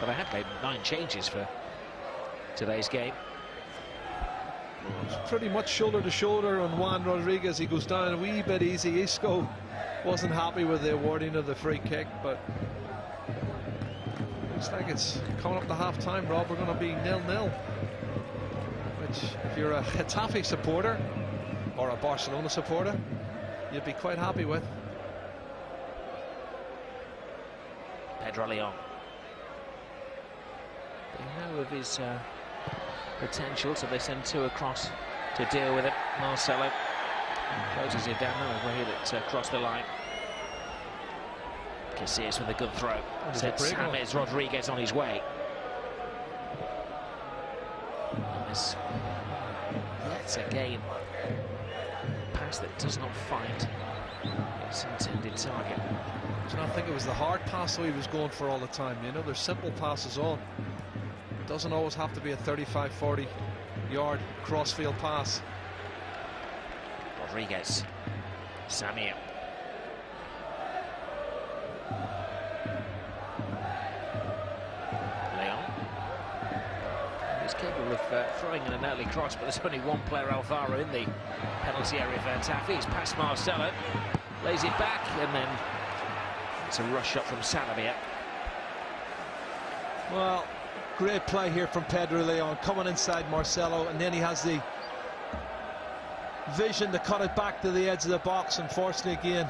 [SPEAKER 3] But they had made 9 changes for today's game.
[SPEAKER 4] It's pretty much shoulder to shoulder on Juan Rodriguez. He goes down a wee bit easy. Isco wasn't happy with the awarding of the free kick, but looks like it's coming up to half-time, Rob. We're going to be 0-0. Which, if you're a Getafe supporter or a Barcelona supporter, you'd be quite happy with.
[SPEAKER 3] Pedro Leon. They know of his potential, so they send two across to deal with it. Marcelo closes it down. No way that crossed the line. Casillas with a good throw. Sets James Rodriguez on his way. That's again pass that does not find its intended target.
[SPEAKER 4] Do you not think it was the hard pass though he was going for all the time? You know, there's simple passes on. It doesn't always have to be a 35-40 yard crossfield pass.
[SPEAKER 3] Rodriguez, Samir. Capable of throwing in an early cross, but there's only one player, Alvaro, in the penalty area for Getafe. He's past Marcelo, lays it back, and then it's a rush up from Sanabia.
[SPEAKER 4] Well, great play here from Pedro Leon, coming inside Marcelo, and then he has the vision to cut it back to the edge of the box. Unfortunately, again,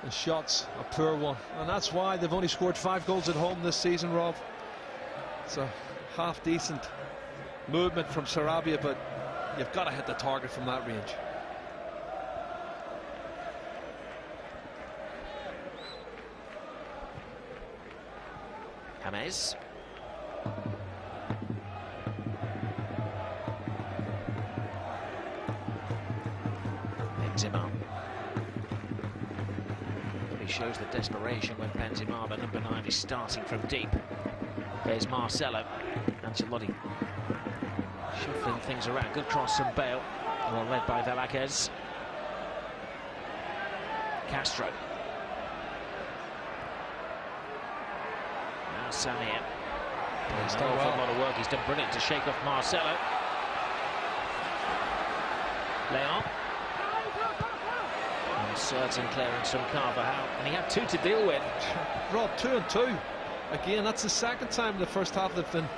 [SPEAKER 4] the shot's a poor one, and that's why they've only scored 5 goals at home this season, Rob. It's a half-decent movement from Sarabia, but you've got to hit the target from that range.
[SPEAKER 3] James. Benzema. He shows the desperation when Benzema, the number 9, is starting from deep. There's Marcelo. Ancelotti shuffling things around. Good cross from Bale. Well led by Velázquez. Castro. Now Samir. He's done a lot of work. He's done brilliant to shake off Marcelo. Leon. Uncertain clearance from Carvajal. And he had 2 to deal with.
[SPEAKER 4] Rob, 2 and 2. Again, that's the second time in the first half they've been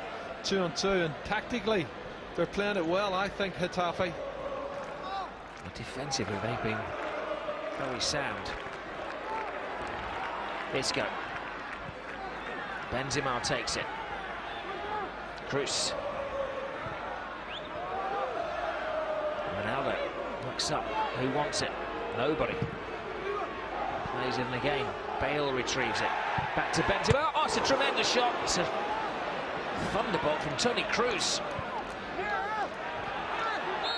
[SPEAKER 4] 2 and 2, and tactically they're playing it well, I think, Getafe.
[SPEAKER 3] But defensively they've been very sound. Isco. Benzema takes it. Cruz. Ronaldo looks up. Who wants it? Nobody. Plays in the game. Bale retrieves it. Back to Benzema. Oh, it's a tremendous shot. It's a thunderbolt from Toni Kroos.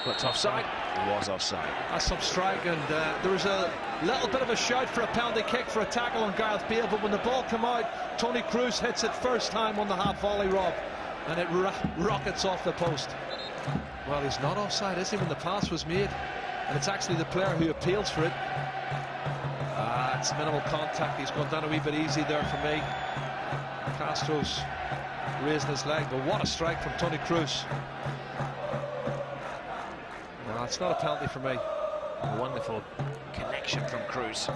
[SPEAKER 3] But offside. It was offside.
[SPEAKER 4] That's some strike, and there was a little bit of a shout for a penalty kick for a tackle on Gareth Bale, but when the ball came out, Toni Kroos hits it first time on the half volley, Rob, and it rockets off the post. Well, he's not offside, is he, when the pass was made? And it's actually the player who appeals for it. It's minimal contact. He's gone down a wee bit easy there for me. Castro's raising his leg, but what a strike from Toni Kroos. No, it's not a penalty for me.
[SPEAKER 3] A wonderful connection from Kroos.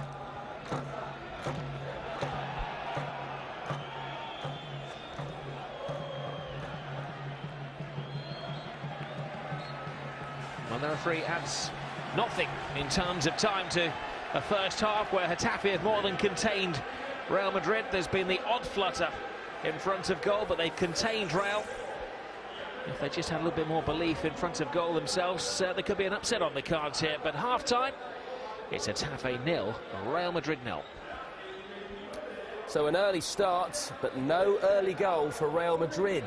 [SPEAKER 3] Well, the referee adds nothing in terms of time to a first half where Getafe have more than contained Real Madrid. There's been the odd flutter in front of goal, but they've contained Real. If they just had a little bit more belief in front of goal themselves, there could be an upset on the cards here. But half-time, it's Getafe 0, Real Madrid 0.
[SPEAKER 2] So an early start, but no early goal for Real Madrid.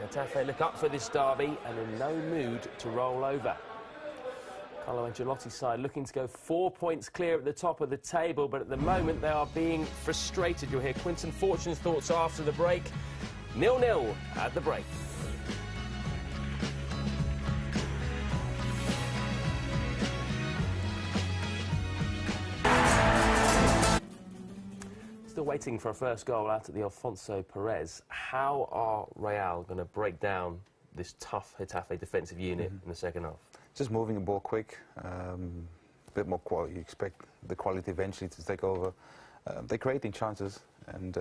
[SPEAKER 2] Getafe look up for this derby and in no mood to roll over. Carlo Ancelotti's side looking to go 4 points clear at the top of the table, but at the moment they are being frustrated. You'll hear Quinton Fortune's thoughts after the break. 0-0 at the break. Still waiting for a first goal out at the Alfonso Perez. How are Real going to break down this tough Getafe defensive unit in the second half?
[SPEAKER 1] Just moving the ball quick, a bit more quality. You expect the quality eventually to take over. They're creating chances, and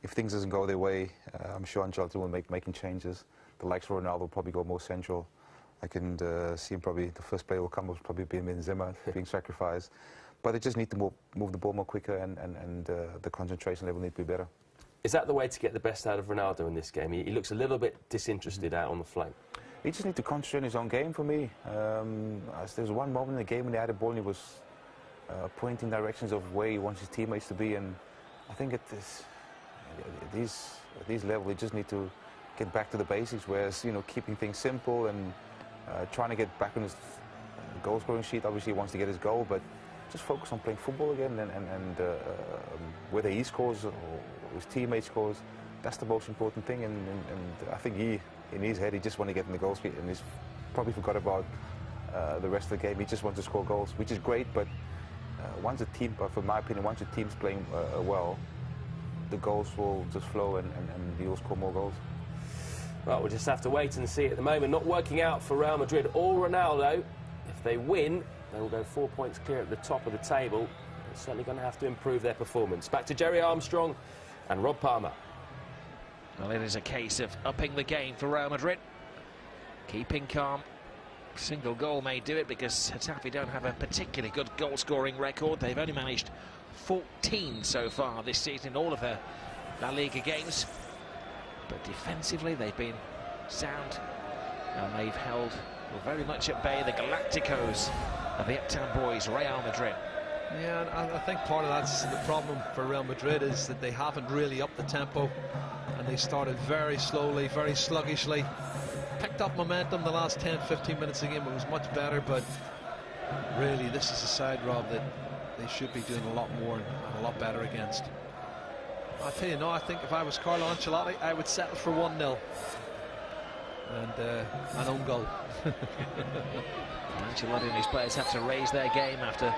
[SPEAKER 1] if things doesn't go their way, I'm sure Ancelotti will making changes. The likes of Ronaldo will probably go more central. I can see him probably, the first player will come will probably be Benzema being sacrificed. But they just need to move the ball more quicker, and the concentration level need to be better.
[SPEAKER 2] Is that the way to get the best out of Ronaldo in this game? He looks a little bit disinterested out on the flank.
[SPEAKER 1] He just needs to concentrate on his own game for me. There's one moment in the game when he had the ball and he was pointing directions of where he wants his teammates to be, and I think at these levels, he just need to get back to the basics, whereas, you know, keeping things simple and trying to get back on his goal scoring sheet. Obviously he wants to get his goal, but just focus on playing football again, and whether he scores or his teammate scores, that's the most important thing. And I think in his head, he just wants to get in the goal sheet, and he's probably forgot about the rest of the game. He just wants to score goals, which is great, but once a team, from my opinion, once a team's playing well, the goals will just flow, and you'll score more goals.
[SPEAKER 2] Well, we'll just have to wait and see. At the moment, not working out for Real Madrid or Ronaldo. If they win, they will go 4 points clear at the top of the table. They're certainly going to have to improve their performance. Back to Jerry Armstrong and Rob Palmer.
[SPEAKER 3] Well, it is a case of upping the game for Real Madrid. Keeping calm. Single goal may do it, because Getafe don't have a particularly good goal-scoring record. They've only managed 14 so far this season in all of their La Liga games. But defensively, they've been sound, and they've held very much at bay the Galacticos of the Uptown Boys, Real Madrid.
[SPEAKER 4] Yeah, and I think part of that's the problem for Real Madrid, is that they haven't really upped the tempo, and they started very slowly, very sluggishly. Picked up momentum the last 10-15 minutes of the game. It was much better, but really this is a side, Rob, that they should be doing a lot more and a lot better against. I'll tell you, no, I think if I was Carlo Ancelotti, I would settle for 1-0 and an own goal.
[SPEAKER 3] Ancelotti and his players have to raise their game after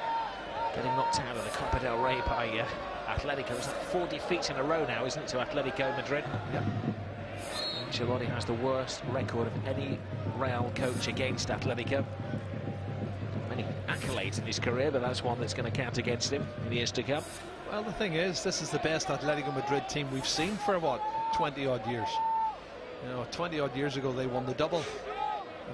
[SPEAKER 3] getting knocked out of the Copa del Rey by Atletico. It's like 4 defeats in a row now, isn't it, to Atletico Madrid?
[SPEAKER 4] Yep.
[SPEAKER 3] Ancelotti has the worst record of any Real coach against Atletico. Many accolades in his career, but that's one that's going to count against him in the years to come.
[SPEAKER 4] Well, the thing is, this is the best Atletico Madrid team we've seen for, what, 20-odd years. You know, 20-odd years ago they won the double,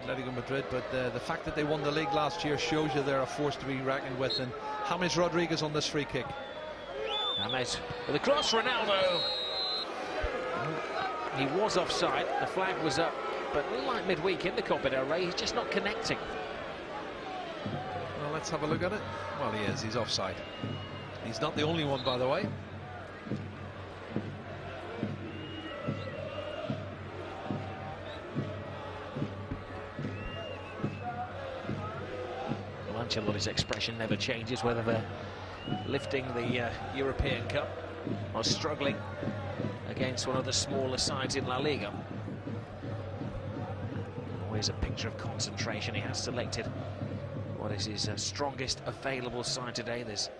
[SPEAKER 4] Atletico Madrid, but the fact that they won the league last year shows you they're a force to be reckoned with. And James Rodriguez on this free kick.
[SPEAKER 3] James with a cross, Ronaldo. He was offside, the flag was up, but like midweek in the Copa del Rey, he's just not connecting.
[SPEAKER 4] Well, let's have a look at it. Well, he is, he's offside. He's not the only one, by the way.
[SPEAKER 3] Well, Ancelotti's expression never changes, whether they're lifting the European Cup or struggling against one of the smaller sides in La Liga. Always a picture of concentration. He has selected what is his strongest available side today. There's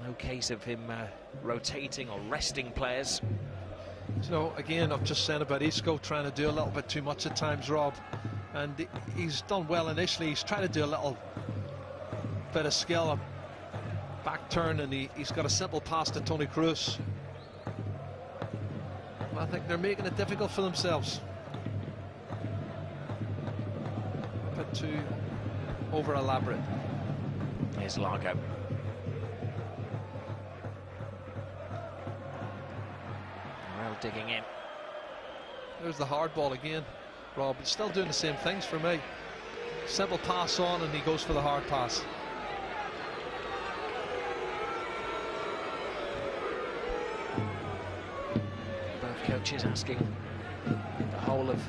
[SPEAKER 3] no case of him rotating or resting players.
[SPEAKER 4] So again, I've just said about Isco trying to do a little bit too much at times, Rob, and he's done well initially. He's trying to do a little bit of skill, a back turn, and he's got a simple pass to Toni Kroos. I think they're making it difficult for themselves. A bit too over elaborate.
[SPEAKER 3] Here's Largo. Well, digging in.
[SPEAKER 4] There's the hard ball again, Rob. It's still doing the same things for me. Simple pass on, and he goes for the hard pass.
[SPEAKER 3] Coaches asking the whole of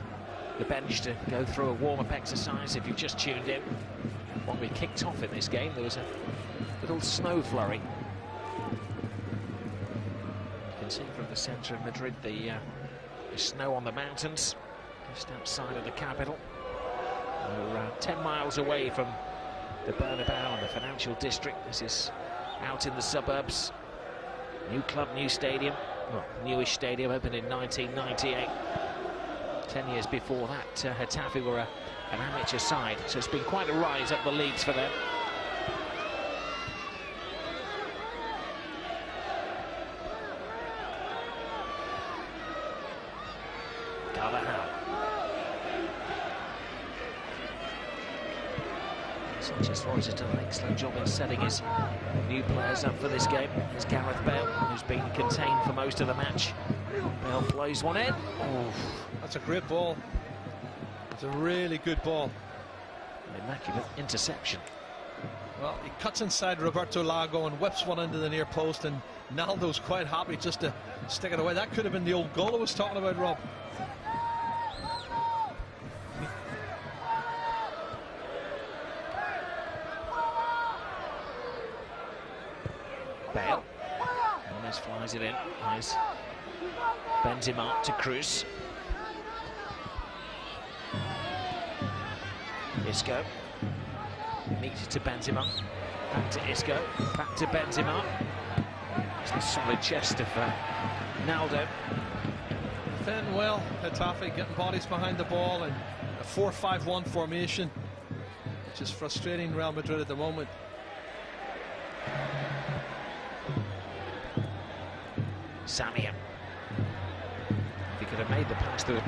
[SPEAKER 3] the bench to go through a warm-up exercise. If you've just tuned in, when we kicked off in this game, there was a little snow flurry. You can see from the centre of Madrid the snow on the mountains just outside of the capital. We're around 10 miles away from the Bernabeu and the financial district. This is out in the suburbs. New club, new stadium. Well, newish stadium, opened in 1998. 10 years before that, Getafe were an amateur side, so it's been quite a rise up the leagues for them. Carvajal. So Sanchez Flores has done an excellent job in setting his new players up for this game. There's Gareth Bale, who's been contained for most of the match. Bale plays one in.
[SPEAKER 4] Oh, that's a great ball. It's a really good ball.
[SPEAKER 3] An immaculate interception.
[SPEAKER 4] Well, he cuts inside Roberto Lago and whips one into the near post, and Naldo's quite happy just to stick it away. That could have been the old goal I was talking about, Rob.
[SPEAKER 3] Bale almost flies it in. Nice. Benzema to Cruz. Isco. Meets it to Benzema. Back to Isco. Back to Benzema. It's the solid chest of Ronaldo.
[SPEAKER 4] Then, well, Getafe getting bodies behind the ball and a 4-5-1 formation, which is frustrating Real Madrid at the moment.
[SPEAKER 3] Samia. If he could have made the pass, there were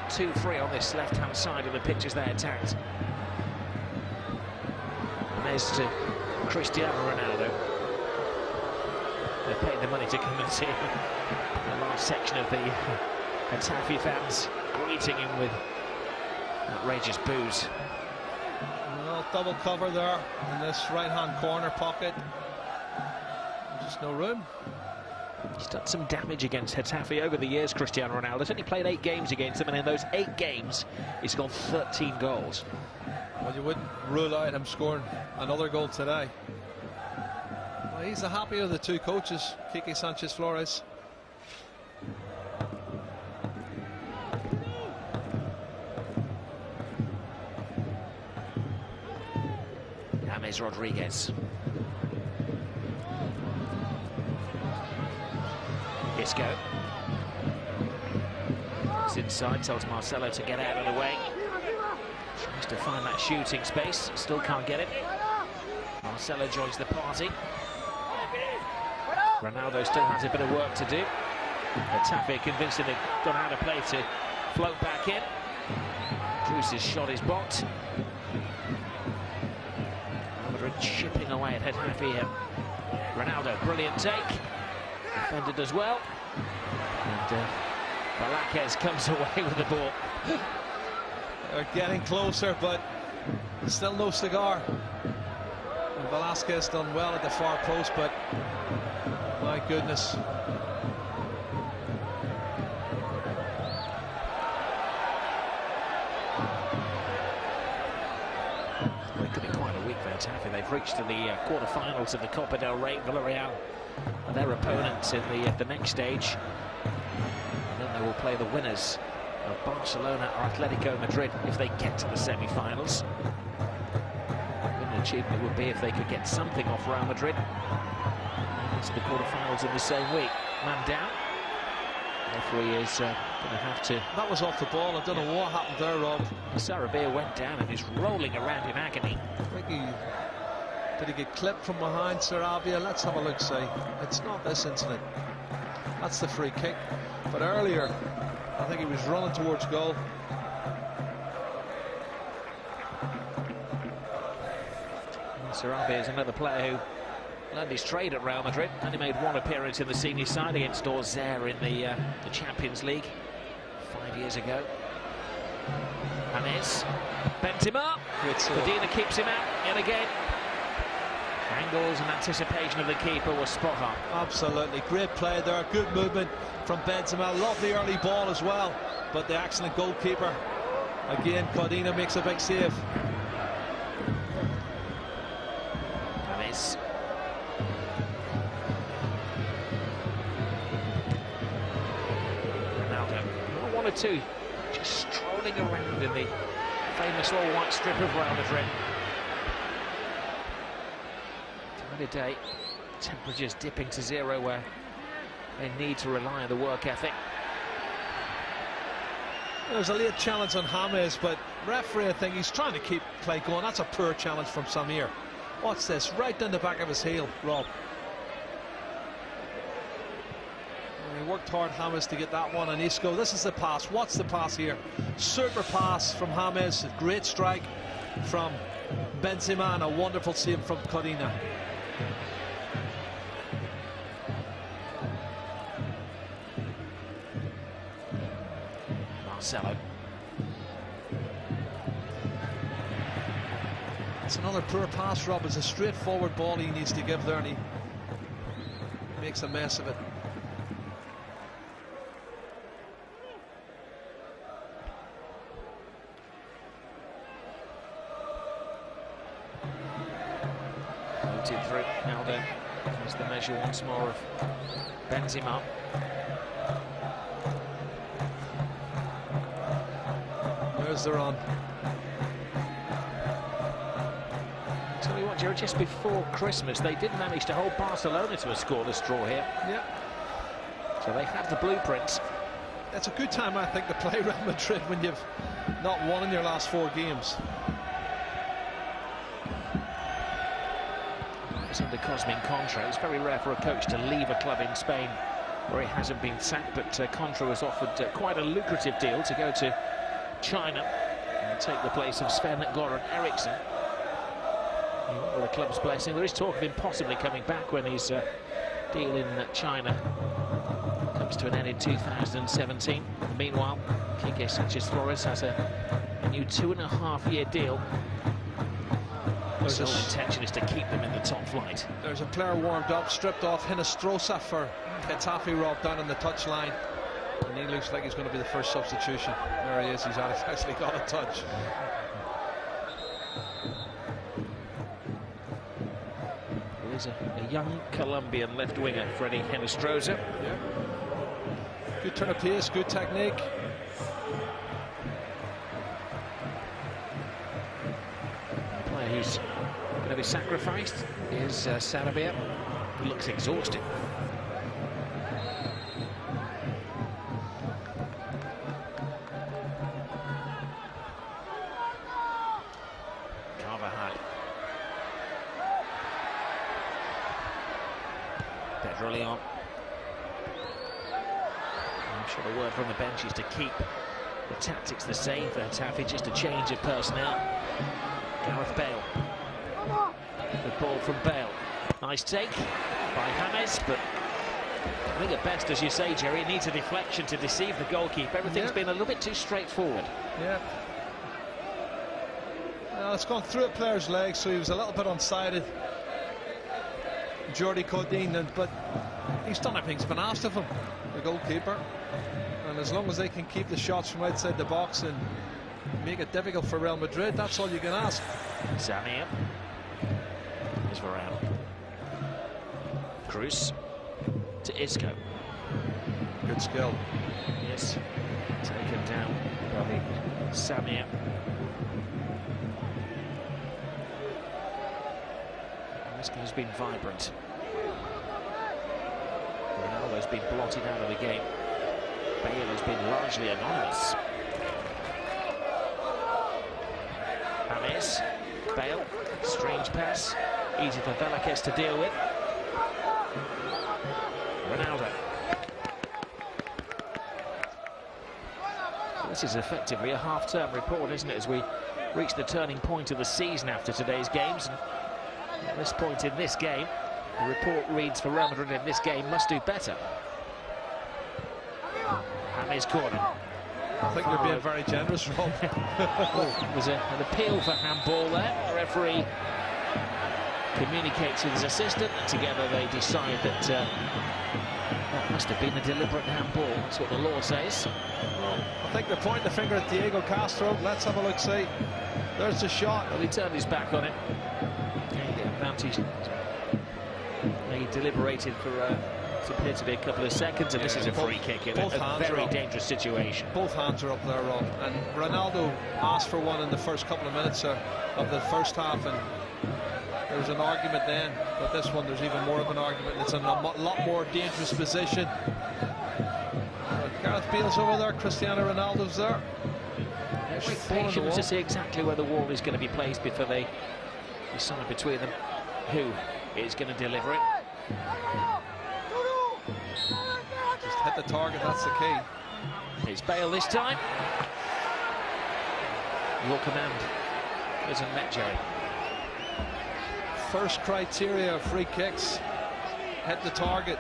[SPEAKER 3] 2-3 on this left-hand side of the pitch as they attacked. And there's to Cristiano Ronaldo. They're paying the money to come and see a large section of the Getafe fans greeting him with outrageous boos.
[SPEAKER 4] Well, double cover there in this right-hand corner pocket. Just no room.
[SPEAKER 3] He's done some damage against Getafe over the years, Cristiano Ronaldo. He's only played 8 games against them, and in those 8 games, he's scored 13 goals.
[SPEAKER 4] Well, you wouldn't rule out him scoring another goal today. Well, he's the happier of the two coaches, Quique Sanchez Flores.
[SPEAKER 3] James Rodriguez. Isco. It's inside, tells Marcelo to get out of the way. Tries to find that shooting space, still can't get it. Marcelo joins the party. Ronaldo still has a bit of work to do. Getafe convinced him they've got out of play to float back in. Cruz's shot is blocked. Madrid chipping away at Getafe here. Ronaldo, brilliant take. Defended as well. And Velázquez comes away with the ball.
[SPEAKER 4] They're getting closer, but still no cigar. And Velázquez done well at the far post, but my goodness.
[SPEAKER 3] Well, it could be quite a week for Getafe. They've reached to the quarter-finals of the Copa del Rey. Villarreal are their opponents in the next stage. And then they will play the winners of Barcelona or Atletico Madrid if they get to the semi-finals. What an achievement it would be if they could get something off Real Madrid. It's the quarter-finals in the same week. Man down. Referee is going to have to...
[SPEAKER 4] That was off the ball. I don't know what happened there, Rob.
[SPEAKER 3] Sarabia went down and is rolling around in agony.
[SPEAKER 4] I think did he get clipped from behind Sarabia? Let's have a look, see. It's not this incident. That's the free kick. But earlier, I think he was running towards goal.
[SPEAKER 3] Sarabia is another player who learned his trade at Real Madrid. Only made 1 appearance in the senior side against Auxerre in the Champions League 5 years ago. James. Benzema. Medina keeps him out yet again. Angles and anticipation of the keeper was spot on.
[SPEAKER 4] Absolutely. Great play there. Good movement from Benzema. Lovely early ball as well. But the excellent goalkeeper. Again, Medina makes a big save.
[SPEAKER 3] James. Ronaldo. 1 or 2 just strolling around in the famous all-white strip of Real Madrid. Time of day, temperatures dipping to 0 where they need to rely on the work ethic.
[SPEAKER 4] There's a late challenge on James, but referee, I think he's trying to keep play going. That's a poor challenge from Samir. What's this? Right down the back of his heel, Rob. And he worked hard, James, to get that one on Isco. This is the pass. What's the pass here? Super pass from James. Great strike. from Benzema and a wonderful save from Codina.
[SPEAKER 3] Marcelo.
[SPEAKER 4] It's another poor pass, Rob. It's a straightforward ball he needs to give there, and he makes a mess of it.
[SPEAKER 3] Floated through. Now then, there's the measure once more of Benzema.
[SPEAKER 4] There's the run.
[SPEAKER 3] Tell you what, Jerry, just before Christmas, they did manage to hold Barcelona to a scoreless draw here.
[SPEAKER 4] Yeah.
[SPEAKER 3] So they have the blueprints.
[SPEAKER 4] It's a good time, I think, to play Real Madrid when you've not won in your last 4 games.
[SPEAKER 3] It's under Cosmin Contra. It's very rare for a coach to leave a club in Spain where he hasn't been sacked, but Contra was offered quite a lucrative deal to go to China and take the place of Sven-Göran Eriksson. With the club's blessing, there is talk of him possibly coming back when his deal in China comes to an end in 2017. Meanwhile, Quique Sanchez-Flores has a new 2.5-year deal. His sole intention is to keep them in the top flight.
[SPEAKER 4] There's a player warmed up, stripped off Hinestrosa for Getafe, Rob, down on the touchline. And he looks like he's going to be the first substitution. There he is, he's actually got a touch.
[SPEAKER 3] There's a young Colombian left winger, Freddy Hinestrosa.
[SPEAKER 4] Yeah. Good turn of pace, good technique.
[SPEAKER 3] The player who's going to be sacrificed is Sarabia, who looks exhausted. Leon. I'm sure the word from the bench is to keep the tactics the same for Getafe, just a change of personnel. Gareth Bale. The ball from Bale. Nice take by James, but I think at best, as you say, Jerry, it needs a deflection to deceive the goalkeeper. Everything's been a little bit too straightforward.
[SPEAKER 4] Yeah. Well, it's gone through a player's leg, so he was a little bit unsighted. Jordi Codin, but he's done everything's been asked of him, the goalkeeper, and as long as they can keep the shots from outside the box and make it difficult for Real Madrid, that's all you can ask.
[SPEAKER 3] Samir. Here's Varane. Cruz to Isco.
[SPEAKER 4] Good skill.
[SPEAKER 3] Yes, taken down by Samir. Isco's been vibrant. Ronaldo's been blotted out of the game. Bale has been largely anonymous. James, Bale, strange pass, easy for Velázquez to deal with. Ronaldo. This is effectively a half-term report, isn't it, as we reach the turning point of the season after today's games. And at this point in this game, the report reads for Real Madrid in this game must do better. James corner.
[SPEAKER 4] I think they're being very generous, Rob.
[SPEAKER 3] There's an appeal for handball there. The referee communicates with his assistant, and together they decide that that must have been a deliberate handball. That's what the law says.
[SPEAKER 4] I think they're pointing the finger at Diego Castro. Let's have a look, see. There's the shot.
[SPEAKER 3] Well, he turned his back on it. He deliberated for it appeared to be a couple of seconds, and this is a free kick in a very dangerous situation.
[SPEAKER 4] Both hands are up there, Rob, and Ronaldo asked for one in the first couple of minutes of the first half, and there was an argument then, but this one there's even more of an argument. It's in a lot more dangerous position. Gareth Bale's over there, Cristiano Ronaldo's there.
[SPEAKER 3] Patient to see exactly where the wall is going to be placed before they decide between them who is going to deliver it.
[SPEAKER 4] Just hit the target, that's the key.
[SPEAKER 3] It's Bale this time. Your command, Isn't met, Jerry?
[SPEAKER 4] First criteria of free kicks: hit the target.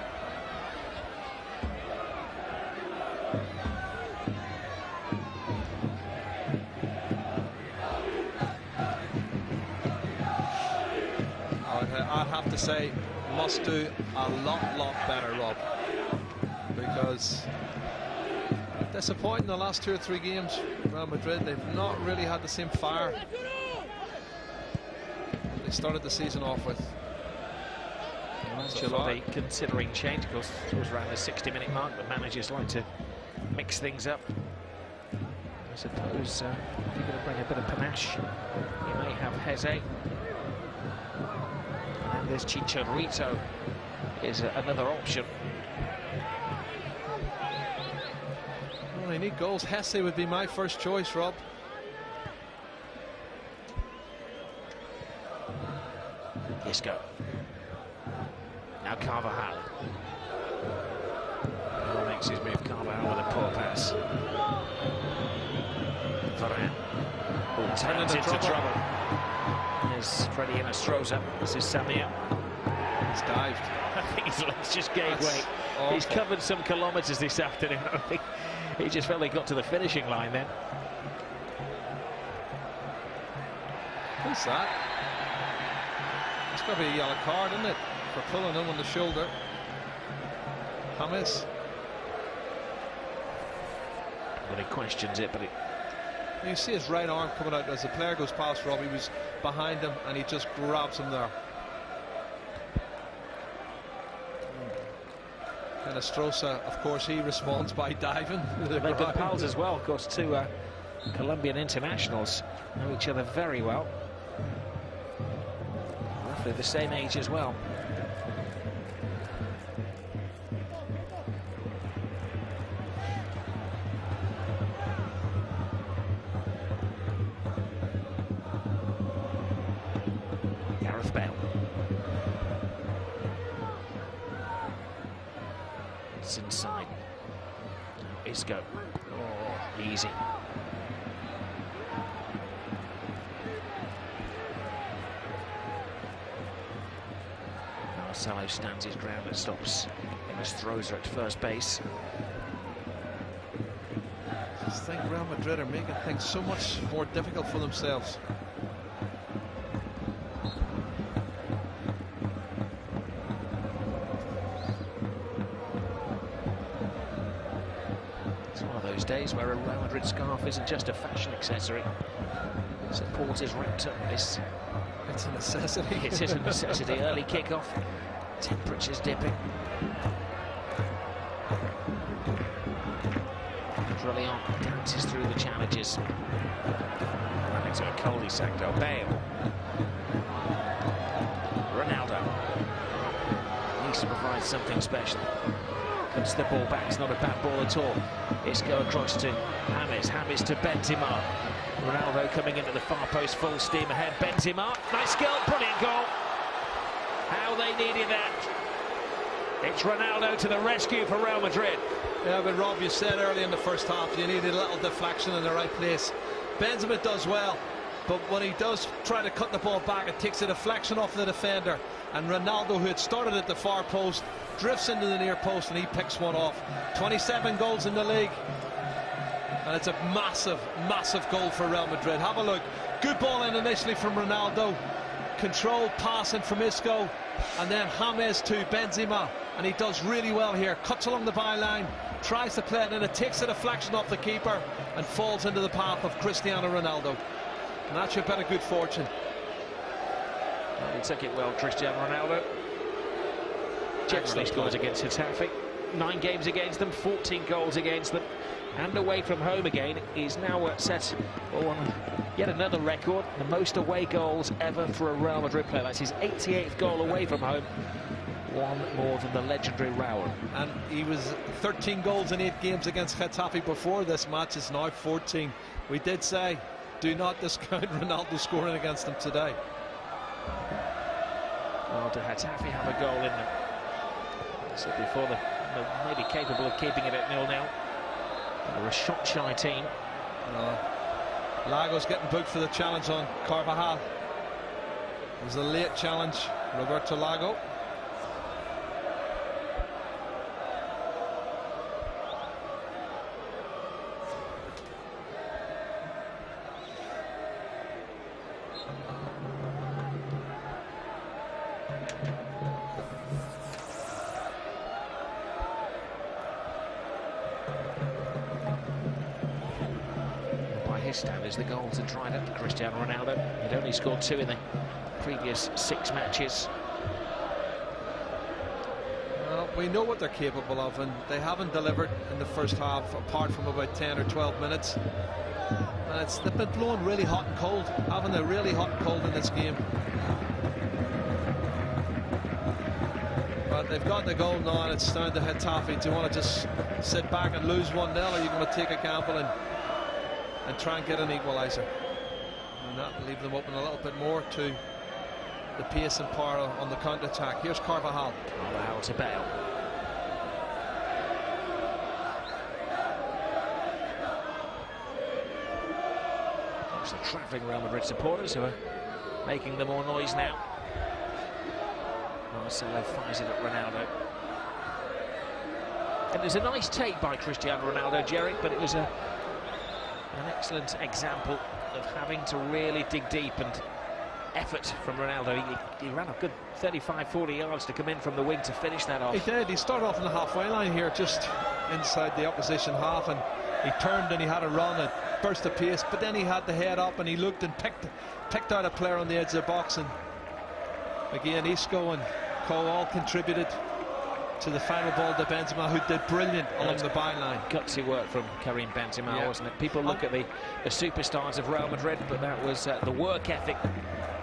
[SPEAKER 4] I'd have to say must do a lot better, Rob, because disappointing the last 2 or 3 games. Real Madrid, they've not really had the same fire they started the season off with.
[SPEAKER 3] Ancelotti considering change, of course, it was around the 60-minute mark, but managers like to mix things up. I suppose if you're going to bring a bit of panache, you may have Heze. And there's Chicharito is another option.
[SPEAKER 4] Well, they need goals. Hesse would be my first choice, Rob.
[SPEAKER 3] Isco. Now Carvajal. Well, makes his move. Carvajal with a poor pass. Varane. Turns into trouble. There's Freddie Inestrosa. This is Samir.
[SPEAKER 4] He's dived.
[SPEAKER 3] I think his legs just gave way.
[SPEAKER 4] Awful. He's
[SPEAKER 3] covered some kilometres this afternoon. I think he just felt he got to the finishing line then.
[SPEAKER 4] Who's that? It's got to be a yellow card, isn't it? For pulling him on the shoulder. James.
[SPEAKER 3] Well, he questions it, but
[SPEAKER 4] you see his right arm coming out as the player goes past Rob. He was behind him and he just grabs him there. And Estrosza, of course, he responds by diving.
[SPEAKER 3] They've been pals as well, of course. 2 Colombian internationals know each other very well. Roughly the same age as well. Gareth Bale. It's inside. Isco. Oh, easy. Marcelo stands his ground and stops. Throws her at first base.
[SPEAKER 4] I just think Real Madrid are making things so much more difficult for themselves.
[SPEAKER 3] It's one of those days where a Real Madrid scarf isn't just a fashion accessory. Supporters wrapped up this.
[SPEAKER 4] It's a necessity.
[SPEAKER 3] It is a necessity. Early kickoff. Temperatures dipping. Trillion dances through the challenges. Running to a cul-de-sac though. Bale. Ronaldo. Needs to provide something special. Puts the ball back. It's not a bad ball at all. Isco across to James. James to Benzema. Ronaldo coming into the far post, full steam ahead. Benzema, nice goal, brilliant goal. How they needed that. It's Ronaldo to the rescue for Real Madrid.
[SPEAKER 4] Yeah, but Rob, you said early in the first half you needed a little deflection in the right place. Benzema does well, but when he does try to cut the ball back, it takes a deflection off the defender. And Ronaldo, who had started at the far post, drifts into the near post and he picks one off. 27 goals in the league. And it's a massive goal for Real Madrid. Have a look. Good ball in initially from Ronaldo. Controlled passing from Isco. And then James to Benzema. And he does really well here. Cuts along the byline. Tries to play it and it takes a deflection off the keeper. And falls into the path of Cristiano Ronaldo. And that's your bit of good fortune.
[SPEAKER 3] Well, he took it well, Cristiano Ronaldo. Generally scores against Getafe. 9 games against them, 14 goals against them. And away from home again, he's now set on yet another record, the most away goals ever for a Real Madrid player. That's his 88th goal away from home, one more than the legendary Raul.
[SPEAKER 4] And he was 13 goals in 8 games against Getafe before this match. It's now 14. We did say, do not discount Ronaldo scoring against them today.
[SPEAKER 3] Well, do Getafe have a goal in them? So before they're maybe capable of keeping it at 0-0. They're a shot-shy team.
[SPEAKER 4] Lago's getting booked for the challenge on Carvajal. It was a late challenge, Roberto Lago.
[SPEAKER 3] Standards, the goals had dried up for Cristiano Ronaldo. He'd only scored 2 in the previous 6 matches.
[SPEAKER 4] Well, we know what they're capable of, and they haven't delivered in the first half, apart from about 10 or 12 minutes. And they've been blowing really hot and cold, having a really hot and cold in this game. But they've got the goal now, and it's down to Getafe. Do you want to just sit back and lose 1-0, or are you going to take a gamble and try and get an equaliser? And that will leave them open a little bit more to the pace and power on the counter-attack. Here's Carvajal.
[SPEAKER 3] Carvajal to Bale. There's the travelling Real Madrid supporters who are making the more noise now. Marcelo fires it at Ronaldo. And there's a nice take by Cristiano Ronaldo, Jerry, but it was an excellent example of having to really dig deep, and effort from Ronaldo. He ran a good 35-40 yards to come in from the wing to finish that off.
[SPEAKER 4] He did. He started off in the halfway line here, just inside the opposition half, and he turned and he had a run and burst of pace, but then he had the head up and he looked and picked out a player on the edge of the box, and again Isco and Cole all contributed to the final ball to Benzema, who did brilliant along the byline.
[SPEAKER 3] Gutsy work from Karim Benzema, wasn't it? People look at the superstars of Real Madrid, but that was the work ethic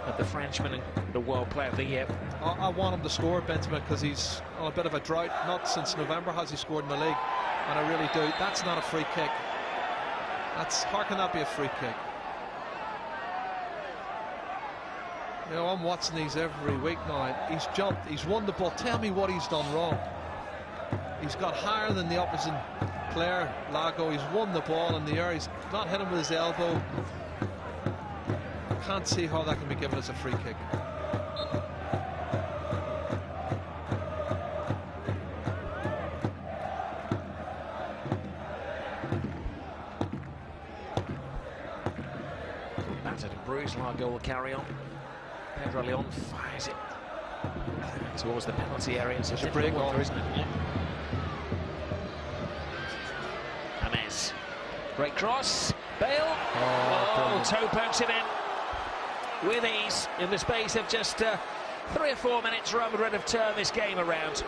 [SPEAKER 3] of the Frenchman and the World Player of the Year.
[SPEAKER 4] I want him to score, Benzema, because he's on a bit of a drought. Not since November has he scored in the league, and I really do. That's not a free kick. How can that be a free kick? You know, I'm watching these every week now. He's jumped, he's won the ball. Tell me what he's done wrong. He's got higher than the opposite player, Lago. He's won the ball in the air. He's not hit him with his elbow. I can't see how that can be given as a free kick.
[SPEAKER 3] Battered and bruised, Lago will carry on. Pedro Leon fires it towards the penalty area. It's a break water, isn't it? Yeah. James. Great cross. Bale. Toe pokes it in with ease in the space of just 3 or 4 minutes. Real Madrid have turned this game around.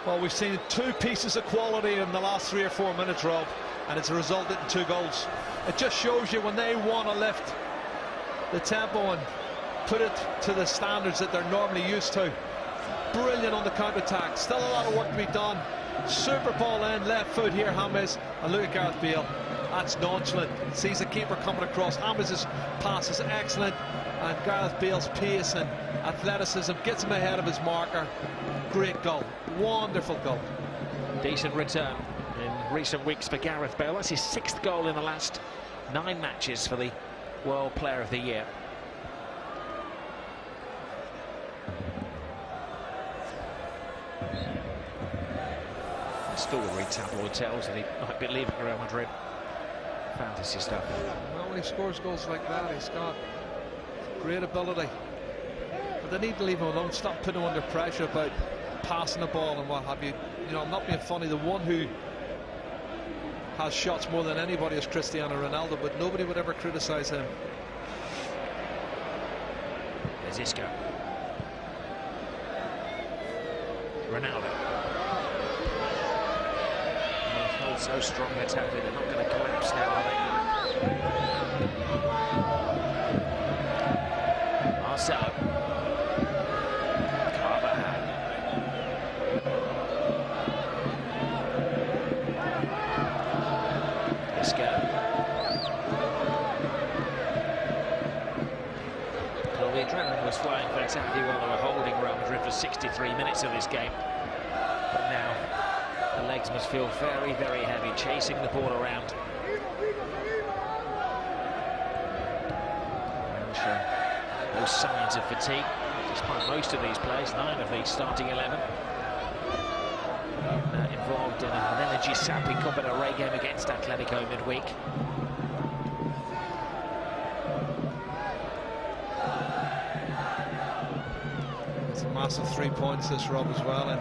[SPEAKER 4] Well, we've seen 2 pieces of quality in the last 3 or 4 minutes, Rob, and it's resulted in 2 goals. It just shows you when they want to lift the tempo and put it to the standards that they're normally used to. Brilliant on the counter-attack. Still a lot of work to be done. Super ball in, left foot here, James. And look at Gareth Bale. That's nonchalant. Sees the keeper coming across. James' pass is excellent. And Gareth Bale's pace and athleticism gets him ahead of his marker. Great goal. Wonderful goal.
[SPEAKER 3] Decent return in recent weeks for Gareth Bale. That's his 6th goal in the last 9 matches for the World Player of the Year. Still read tabloid tells that he might be leaving Real Madrid. Fantasy stuff.
[SPEAKER 4] Well, when he scores goals like that, he's got great ability. But they need to leave him alone. Stop putting him under pressure about passing the ball and what have you. You know, I'm not being funny. The one who has shots more than anybody is Cristiano Ronaldo, but nobody would ever criticise him.
[SPEAKER 3] There's Isco. Ronaldo. So strong, Getafe, they're not going to collapse now, are they? Marcelo. Carvajal. Isco. Well, the adrenaline was flying for Getafe while they were holding Real Madrid for 63 minutes of this game. But now the legs must feel very, very heavy, chasing the ball around. show no signs of fatigue, despite most of these players, 9 of the starting 11. Involved in an energy-sapping Copa del Rey game against Atletico midweek.
[SPEAKER 4] It's a massive 3 points this, Rob, as well. And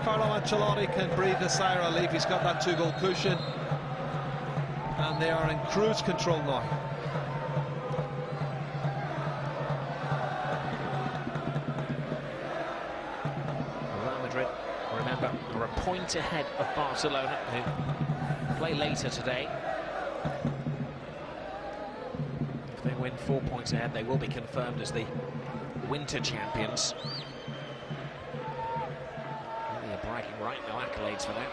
[SPEAKER 4] Carlo Ancelotti can breathe a sigh of relief. He's got that 2-goal cushion. And they are in cruise control now.
[SPEAKER 3] Real Madrid, remember, are a point ahead of Barcelona, who play later today. If they win 4 points ahead, they will be confirmed as the winter champions. Really a bragging right, no accolades for that.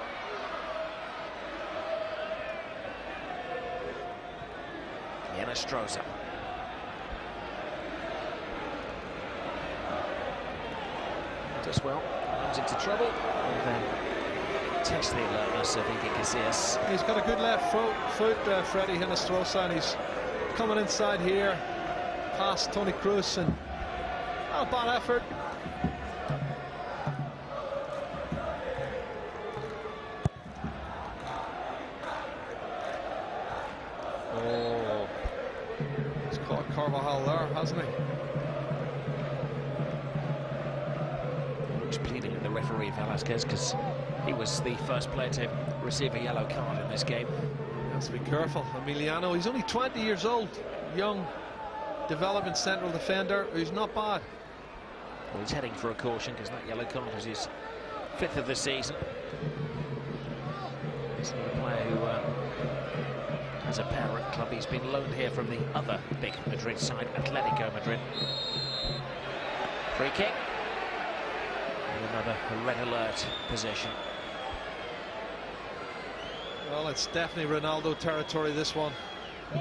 [SPEAKER 3] Stroza. Does well, runs into trouble, and then tests the alertness of Iker Casillas.
[SPEAKER 4] He's got a good left foot, Freddie Hinestrosa, and he's coming inside here, past Toni Kroos, and not a bad effort. Hasn't he?
[SPEAKER 3] He's pleading with the referee Velasquez because he was the first player to receive a yellow card in this game.
[SPEAKER 4] He has to be careful. Emiliano, he's only 20 years old, young development central defender who's not bad.
[SPEAKER 3] Well, he's heading for a caution because that yellow card is his 5th of the season. He's a player who as a parent club, he's been loaned here from the other big Madrid side, Atletico Madrid. Free kick. And another red alert position.
[SPEAKER 4] Well, it's definitely Ronaldo territory, this one. The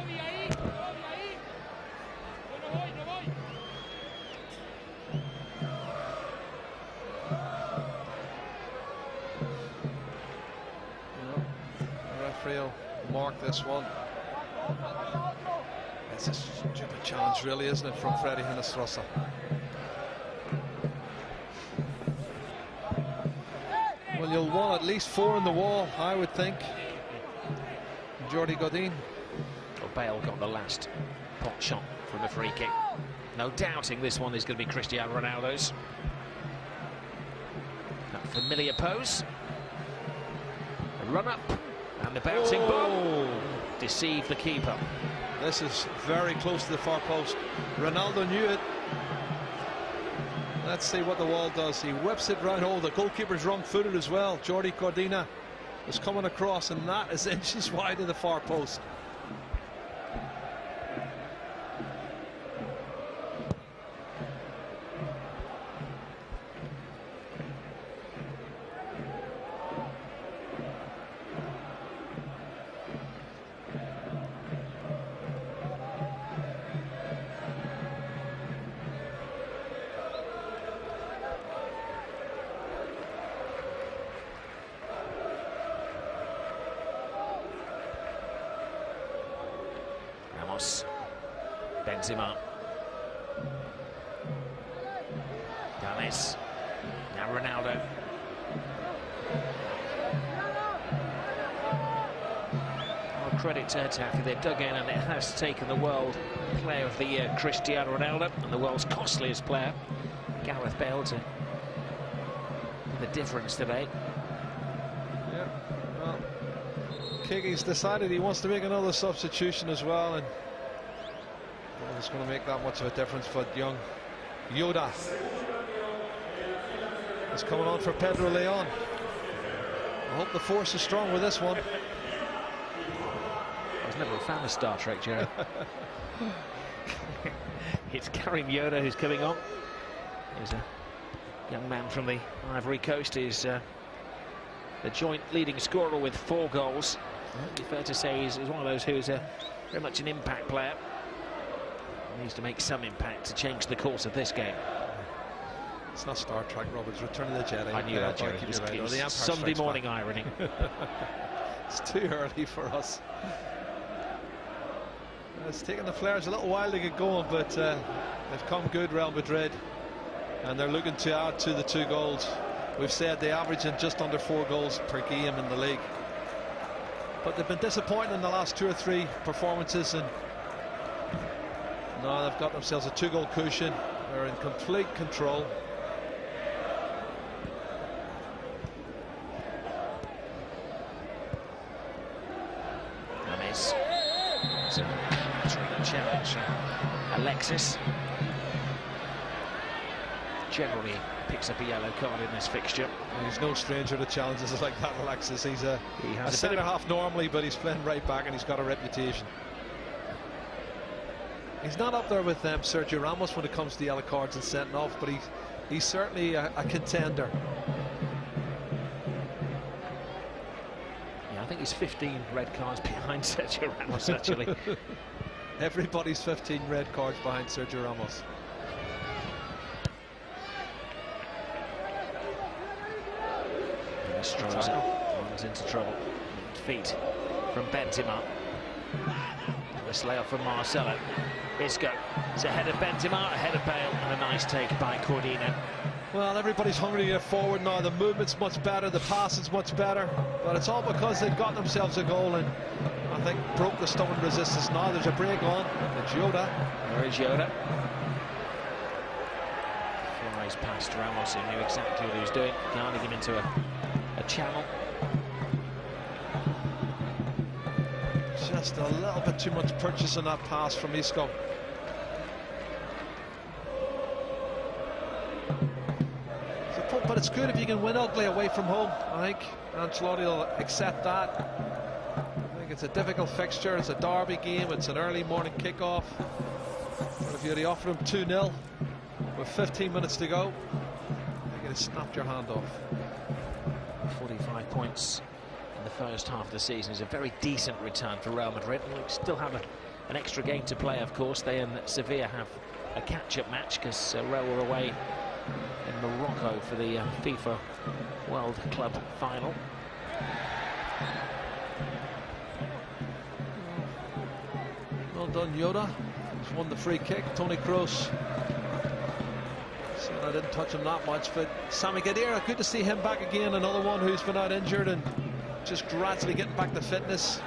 [SPEAKER 4] referee will mark this one. It's a stupid challenge, really, isn't it, from Freddie Hinestrosa? Well, you'll want at least 4 in the wall, I would think. Jordi Godin.
[SPEAKER 3] Well, Bale got the last pot shot from the free kick. No doubting this one is going to be Cristiano Ronaldo's. That familiar pose. A run up and the bouncing ball deceived the keeper.
[SPEAKER 4] This is very close to the far post. Ronaldo knew it. Let's see what the wall does. He whips it round. Oh, the goalkeeper's wrong-footed as well. Jordi Cordina is coming across, and that is inches wide of the far post.
[SPEAKER 3] Benzema. Gomez. Now Ronaldo. Well, credit to Getafe. They've dug in, and it has taken the World Player of the Year, Cristiano Ronaldo, and the world's costliest player, Gareth Bale, to the difference today.
[SPEAKER 4] Yeah, well, Kiggy's decided he wants to make another substitution as well, and it's going to make that much of a difference. But young Yoda is coming on for Pedro Leon. I hope the force is strong with this one.
[SPEAKER 3] I was never a fan of Star Trek, Jerry. It's Karim Yoda who's coming on. He's a young man from the Ivory Coast. He's the joint leading scorer with 4 goals. It'd be fair to say he's one of those who's very much an impact player. Needs to make some impact to change the course of this game.
[SPEAKER 4] It's not Star Trek, Roberts. Return of the Jedi.
[SPEAKER 3] I knew that, Jerry. It was Sunday morning irony.
[SPEAKER 4] It's too early for us. It's taken the players a little while to get going, but they've come good, Real Madrid, and they're looking to add to the 2 goals. We've said they average in just under 4 goals per game in the league, but they've been disappointing in the last 2 or 3 performances, and now they've got themselves a 2-goal cushion. They're in complete control.
[SPEAKER 3] It's a challenge. Alexis generally picks up a yellow card in this fixture.
[SPEAKER 4] He's no stranger to challenges like that, Alexis. He's a centre half normally, but he's playing right back and he's got a reputation. He's not up there with Sergio Ramos when it comes to yellow cards and sending off, but he's certainly a contender.
[SPEAKER 3] I think he's 15 red cards behind Sergio Ramos, actually.
[SPEAKER 4] Everybody's 15 red cards behind Sergio Ramos.
[SPEAKER 3] Stroza runs into trouble. Feet from Benzema. This layoff from Marcelo. Isco. It's ahead of Benzema, ahead of Bale, and a nice take by Cordina.
[SPEAKER 4] Well, everybody's hungry to get forward now. The movement's much better, the passing's much better, but it's all because they've got themselves a goal and I think broke the stubborn resistance. Now there's a break on. It's Yoda.
[SPEAKER 3] There is Yoda. Flies past Ramos, who knew exactly what he was doing, guiding him into a channel.
[SPEAKER 4] Just a little bit too much purchase on that pass from Isco. But it's good if you can win ugly away from home. I think Ancelotti will accept that. I think it's a difficult fixture. It's a derby game. It's an early morning kickoff. But if you'd offered him 2-0 with 15 minutes to go, you'd have snapped your hand off.
[SPEAKER 3] 45 points in the first half of the season is a very decent return for Real Madrid. And we still have an extra game to play, of course. They and Sevilla have a catch-up match because Real were away in Morocco for the FIFA World Club Final.
[SPEAKER 4] Well done, Yoda. He's won the free kick. Toni Kroos. I didn't touch him that much, but Sami Khedira, good to see him back again. Another one who's been out injured and just gradually getting back to fitness.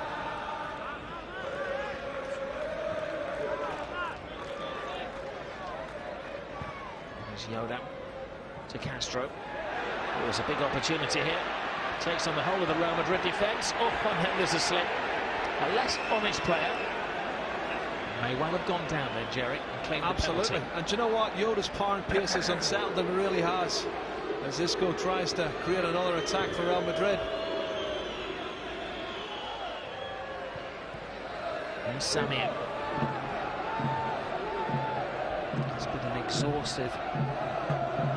[SPEAKER 3] Yoda to Castro. There's a big opportunity here. Takes on the whole of the Real Madrid defence. Oh, and then there's a slip. A less honest player may well have gone down then, Jerry, and claimed
[SPEAKER 4] absolutely
[SPEAKER 3] the penalty.
[SPEAKER 4] And do you know what? Yoda's power and pace has unsettled them, it really has, as Isco tries to create another attack for Real Madrid.
[SPEAKER 3] And Samir. It's been an exhaustive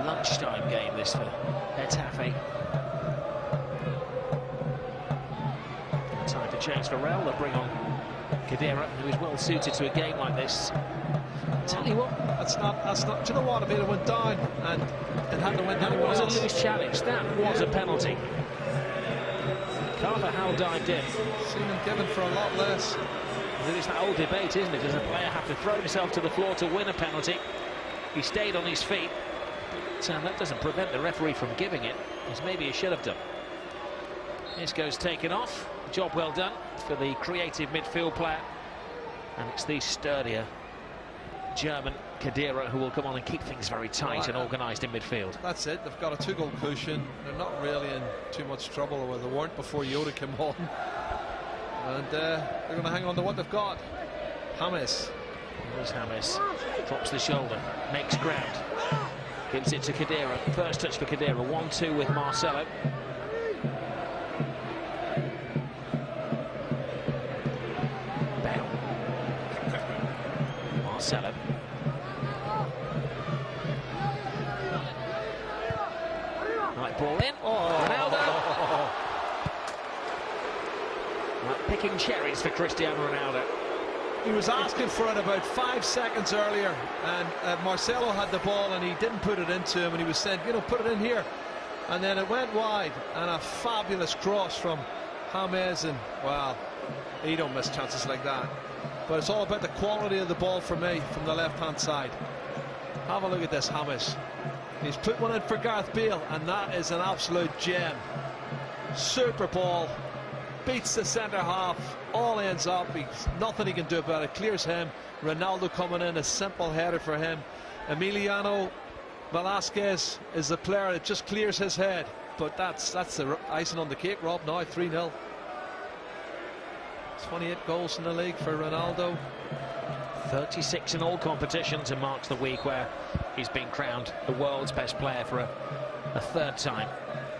[SPEAKER 3] lunchtime game, this, for Getafe. Time to change for Real. They'll bring on Khedira, who is well suited to a game like this. Tell you what,
[SPEAKER 4] that's not. Do you know what? I mean, it went down, and it hadn't went
[SPEAKER 3] that
[SPEAKER 4] anyone
[SPEAKER 3] was
[SPEAKER 4] else.
[SPEAKER 3] A loose challenge. That was a penalty. Carver Howell dived in.
[SPEAKER 4] Seen him given for a lot less.
[SPEAKER 3] It's that old debate, isn't it? Does a player have to throw himself to the floor to win a penalty? He stayed on his feet, but that doesn't prevent the referee from giving it, as maybe he should have done. Isco's taken off. Job well done for the creative midfield player, and it's the sturdier German Khedira who will come on and keep things very tight and organised in midfield.
[SPEAKER 4] That's it. They've got a 2-goal cushion. They're not really in too much trouble, or they weren't before Yoda came on. And they're going to hang on to what they've got. James.
[SPEAKER 3] Here's James. Drops the shoulder. Makes ground. Gives it to Khedira. First touch for Khedira. 1-2 with Marcelo. Bale. Marcelo. Right, ball in. Ronaldo. Like picking cherries for Cristiano Ronaldo.
[SPEAKER 4] He was asking for it about 5 seconds earlier, and Marcelo had the ball and he didn't put it into him, and he was saying, you know, put it in here, and then it went wide, and a fabulous cross from James, and wow, he don't miss chances like that. but it's all about the quality of the ball for me from the left-hand side. Have a look at this, James. He's put one in for Gareth Bale, and that is an absolute gem. Super ball, beats the centre half, all ends up. Nothing he can do about it. Clears him. Ronaldo coming in, a simple header for him. Emiliano Velasquez is the player that just clears his head. But that's the icing on the cake, Rob. Now 3-0. 28 goals in the league for Ronaldo.
[SPEAKER 3] 36 in all competitions, and marks the week where he's been crowned the world's best player for a third time.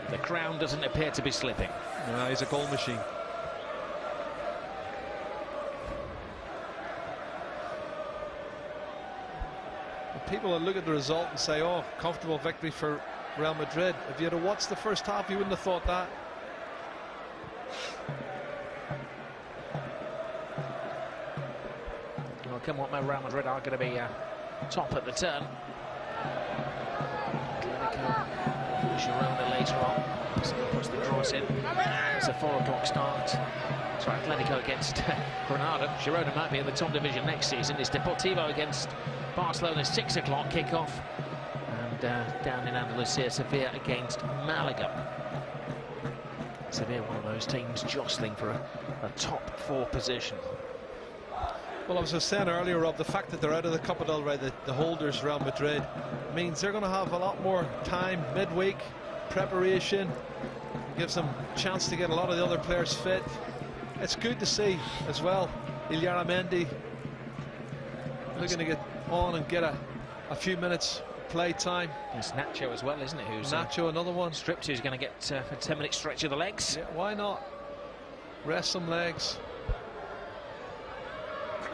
[SPEAKER 3] The crown doesn't appear to be slipping.
[SPEAKER 4] No, he's a goal machine. People will look at the result and say, oh, comfortable victory for Real Madrid. If you had watched the first half, you wouldn't have thought that.
[SPEAKER 3] Well, come on, Real Madrid are going to be top at the turn. Girona later on. So he puts the cross in. It's a 4 o'clock start. So Atletico against Granada. Girona might be in the top division next season. It's Deportivo against Barcelona, 6 o'clock kickoff. And down in Andalusia, Sevilla against Malaga. Sevilla, one of those teams jostling for a top 4 position.
[SPEAKER 4] Well, I was just saying earlier, Rob, the fact that they're out of the Copa del Rey, the holders, Real Madrid, means they're going to have a lot more time midweek, preparation, gives them a chance to get a lot of the other players fit. It's good to see as well. Illaramendi looking to get on and get a few minutes play time.
[SPEAKER 3] It's Nacho as well, isn't it? Who's
[SPEAKER 4] Nacho, another one.
[SPEAKER 3] Stripped, who's going to get a 10-minute stretch of the legs.
[SPEAKER 4] Yeah, why not? Rest some legs.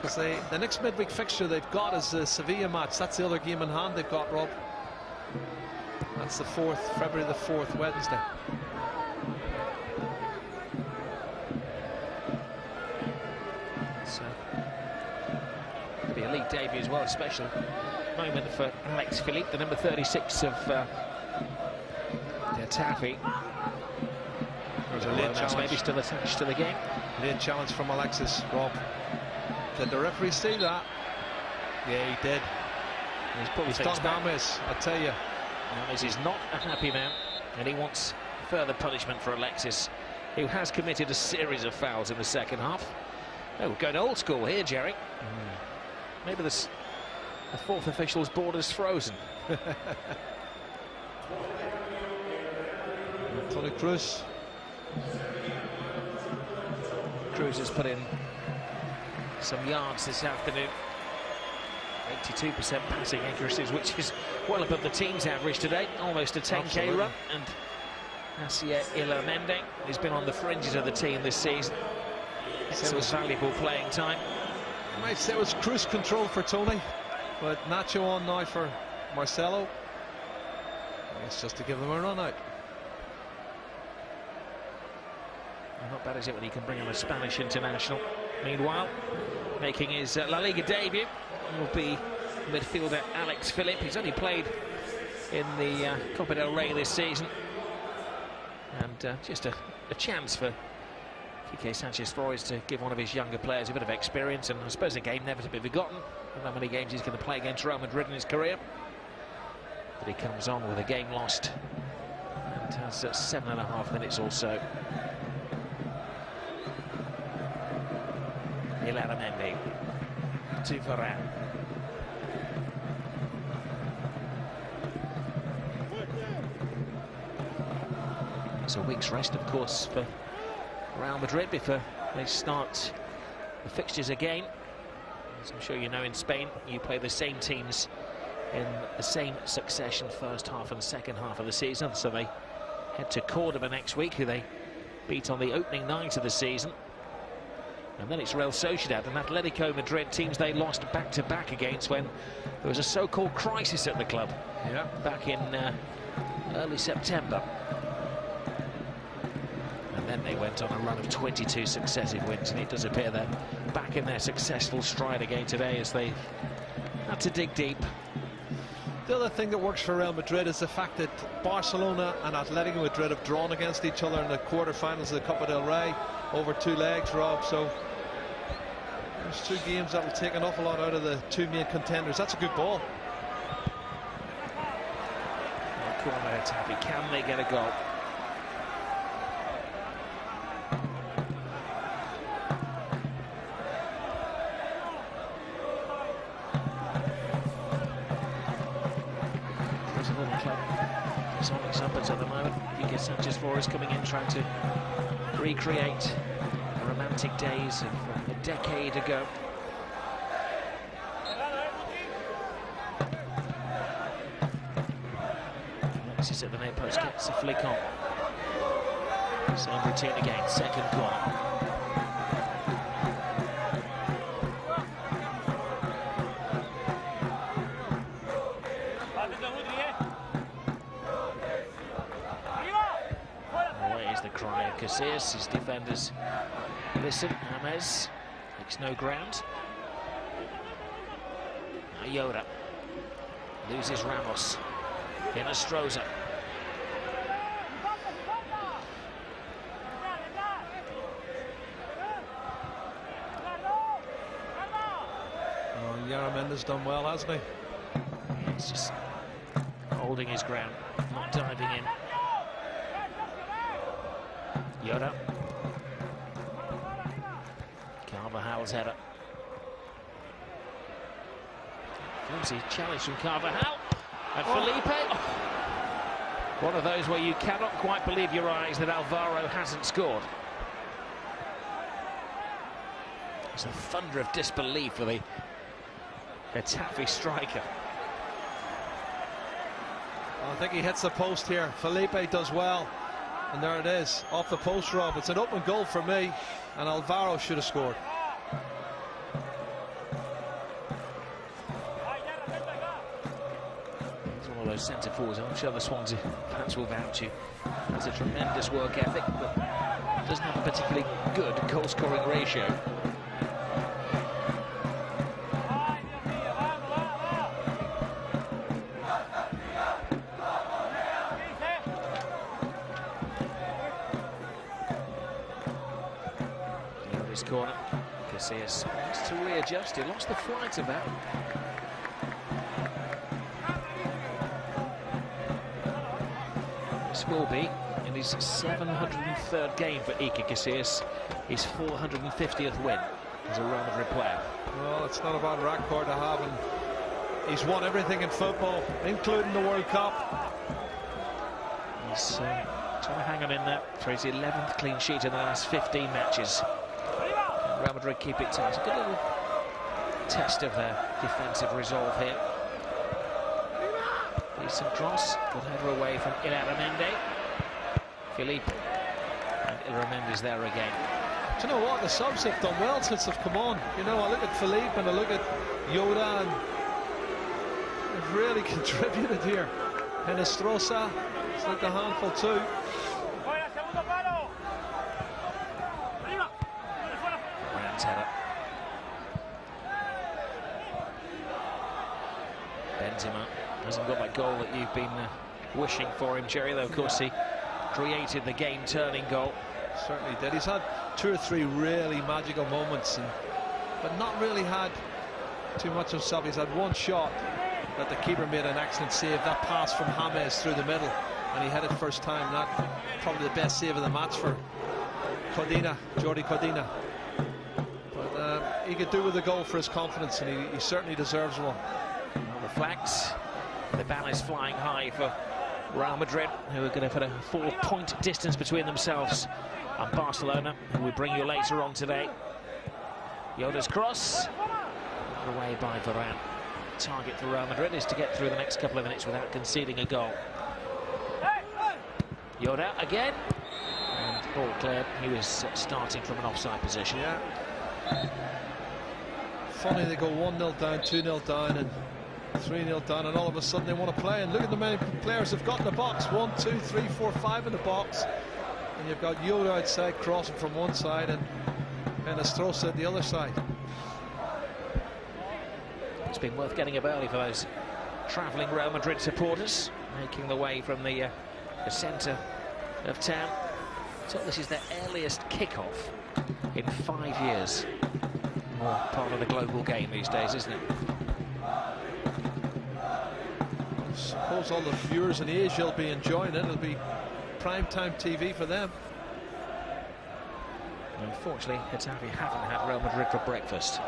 [SPEAKER 4] Because the next midweek fixture they've got is the Sevilla match. That's the other game in hand they've got, Rob. That's the 4th, February the 4th, Wednesday.
[SPEAKER 3] So, it'll be a league debut as well, a special moment for Alex Philippe, the number 36 of Getafe.
[SPEAKER 4] There's a late challenge.
[SPEAKER 3] Maybe still attached to the game.
[SPEAKER 4] Late challenge from Alexis, Rob. Did the referee see that? Yeah, he did. He's done James, I tell you.
[SPEAKER 3] James is not a happy man, and he wants further punishment for Alexis, who has committed a series of fouls in the second half. Oh, we're going old school here, Jerry. Maybe the 4th official's border's frozen.
[SPEAKER 4] Toni Kroos.
[SPEAKER 3] Kroos has put in some yards this afternoon. 82% passing accuracies, which is well above the team's average today. Almost a 10k run. And Asier Illaramendi has been on the fringes of the team this season. It was valuable playing time.
[SPEAKER 4] I might say it was cruise control for Tony, but Nacho on now for Marcelo. It's just to give them a run out.
[SPEAKER 3] Well, not bad, is it, when he can bring on a Spanish international? Meanwhile, making his La Liga debut will be midfielder Alex Philippe. He's only played in the Copa del Rey this season. And just a chance for Quique Sanchez-Flores to give one of his younger players a bit of experience, and I suppose a game never to be forgotten. I don't know how many games he's going to play against Real Madrid in his career. But he comes on with a game lost and has 7.5 minutes or so. Illaramendi to Varane. It's a week's rest, of course, for Real Madrid before they start the fixtures again. As I'm sure you know, in Spain, you play the same teams in the same succession, first half and second half of the season. So they head to Cordoba next week, who they beat on the opening night of the season. And then it's Real Sociedad and Atletico Madrid, teams they lost back-to-back against when there was a so-called crisis at the club.
[SPEAKER 4] Yeah.
[SPEAKER 3] Back in early September. And then they went on a run of 22 successive wins, and it does appear they're back in their successful stride again today as they had to dig deep.
[SPEAKER 4] The other thing that works for Real Madrid is the fact that Barcelona and Atletico Madrid have drawn against each other in the quarter-finals of the Copa del Rey over 2 legs, Rob. So There's 2 games that will take an awful lot out of the 2 main contenders. That's a good ball.
[SPEAKER 3] Corner Getafe, can they get a goal? There's a little club. Sonic Suppers at the moment. Hugo Sanchez Flores coming in, trying to recreate the romantic days of a decade ago. This is at the near post, gets a flick on. Same routine again, second corner. Away is the cry of Casillas. His defenders listen. James makes no ground. Yoda loses Ramos. Inestrosa.
[SPEAKER 4] Yaramenda's done well, hasn't he?
[SPEAKER 3] He's just holding his ground, not diving in. Yoda. Carvajal's header. Flimsy challenge from Carvajal. And Felipe. Oh. One of those where you cannot quite believe your eyes that Alvaro hasn't scored. It's a thunder of disbelief for the Getafe striker.
[SPEAKER 4] I think he hits the post here. Felipe does well. And there it is, off the post, Rob. It's an open goal for me, and Alvaro should have scored.
[SPEAKER 3] He's one of those centre forwards. I'm sure the Swansea fans will vouch you. Has a tremendous work ethic, but doesn't have a particularly good goal-scoring ratio. Corner. Casillas has to readjust. He lost the flight of that. This will be in his 703rd game for Iker Casillas, his 450th win as a Real Madrid player.
[SPEAKER 4] Well, it's not a bad record to have, and he's won everything in football, including the World Cup.
[SPEAKER 3] He's trying to hang on in there for his 11th clean sheet in the last 15 matches. Real Madrid keep it tight. A good little test of their defensive resolve here. Decent cross, good header away from Illarramendi. Felipe, and Illarramendi's there again.
[SPEAKER 4] Do you know what? The subs have done well since they've come on. You know, I look at Felipe and I look at Yoda, and they've really contributed here. Inestrosa, it's like a handful too.
[SPEAKER 3] Header. Benzema hasn't got that goal that you've been wishing for him, Jerry, though of course he created the game-turning goal.
[SPEAKER 4] Certainly did. He's had 2 or 3 really magical moments, but not really had too much himself. He's had one shot that the keeper made an excellent save, that pass from James through the middle, and he hit it first time. That probably the best save of the match for Jordi Codina. He could do with a goal for his confidence, and he certainly deserves one.
[SPEAKER 3] Well, the flags, the ban is flying high for Real Madrid, who are going to put a 4-point distance between themselves and Barcelona, who we bring you later on today. Yoda's cross, away by Varane. Target for Real Madrid is to get through the next couple of minutes without conceding a goal. Yoda again, and ball cleared. He was starting from an offside position.
[SPEAKER 4] Yeah. Funny, they go 1-0 down, 2-0 down, and 3-0 down, and all of a sudden they want to play. And look at the many players they've got in the box. 1, 2, 3, 4, 5 in the box. And you've got Yoda outside crossing from one side, and Inestrosa at the other side.
[SPEAKER 3] It's been worth getting up early for those travelling Real Madrid supporters, making the way from the centre of town. So this is their earliest kick-off in 5 years. more part of the global game these days, isn't it?
[SPEAKER 4] I suppose all the viewers in Asia will be enjoying it. It'll be prime-time TV for them.
[SPEAKER 3] Unfortunately, Getafe haven't had Real Madrid for breakfast.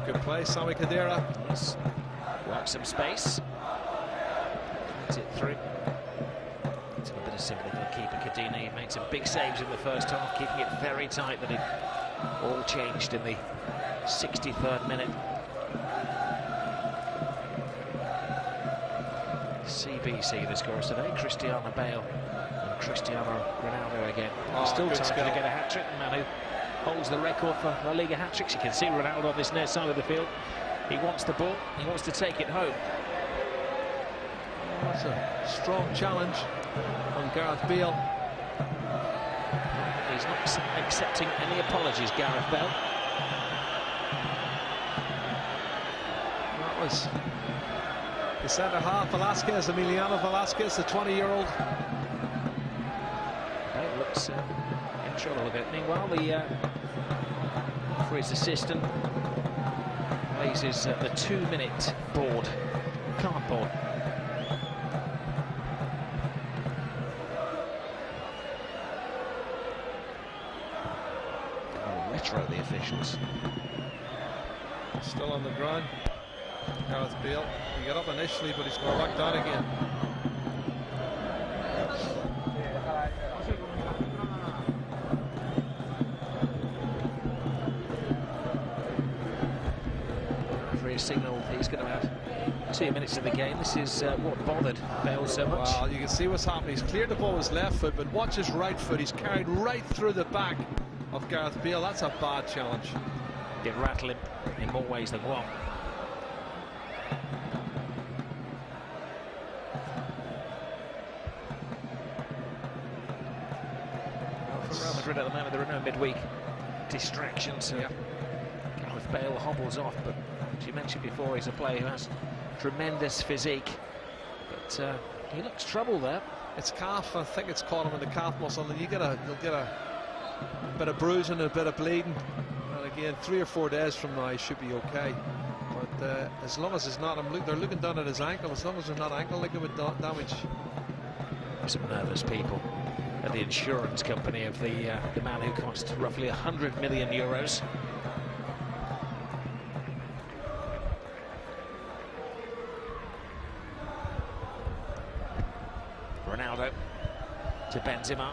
[SPEAKER 4] Good play, Sami Khedira.
[SPEAKER 3] Yes. Work some space. Gets it through. It's a bit of sympathy for the keeper, Cadena. He made some big saves in the first half, keeping it very tight, but it all changed in the 63rd minute. CBC, the scorers today, Cristiano Bale and Cristiano Ronaldo again. Still time to get a hat-trick. The man who holds the record for La Liga hat-tricks. You can see Ronaldo on this near side of the field. He wants the ball, he wants to take it home.
[SPEAKER 4] That's a strong challenge on Gareth Bale.
[SPEAKER 3] He's not accepting any apologies, Gareth Bale.
[SPEAKER 4] That was the centre-half, Velasquez, Emiliano Velasquez, the 20-year-old.
[SPEAKER 3] Bale looks in trouble a bit. Meanwhile, the referee's assistant raises the 2-minute board, cardboard. Retro, the officials.
[SPEAKER 4] Still on the ground. Gareth Bale. He got up initially, but he's gone back down again.
[SPEAKER 3] Referee signal he's going to have 2 minutes of the game. This is what bothered Bale so much.
[SPEAKER 4] Well, you can see what's happening. He's cleared the ball with his left foot, but watch his right foot. He's carried right through the back of Gareth Bale. That's a bad challenge.
[SPEAKER 3] Get rattling in more ways than one. For Real Madrid at the moment, there are no midweek distractions.
[SPEAKER 4] Yeah.
[SPEAKER 3] Gareth Bale hobbles off, but as you mentioned before, he's a player who has tremendous physique. But he looks troubled there.
[SPEAKER 4] It's calf. I think it's caught him in the calf muscle, and you'll get a bit of bruising and a bit of bleeding. And again, 3 or 4 days from now, he should be okay. But as long as it's not, they're looking down at his ankle. As long as there's not ankle ligament damage.
[SPEAKER 3] Some nervous people at the insurance company of the man who cost roughly 100 million euros. Ronaldo to Benzema.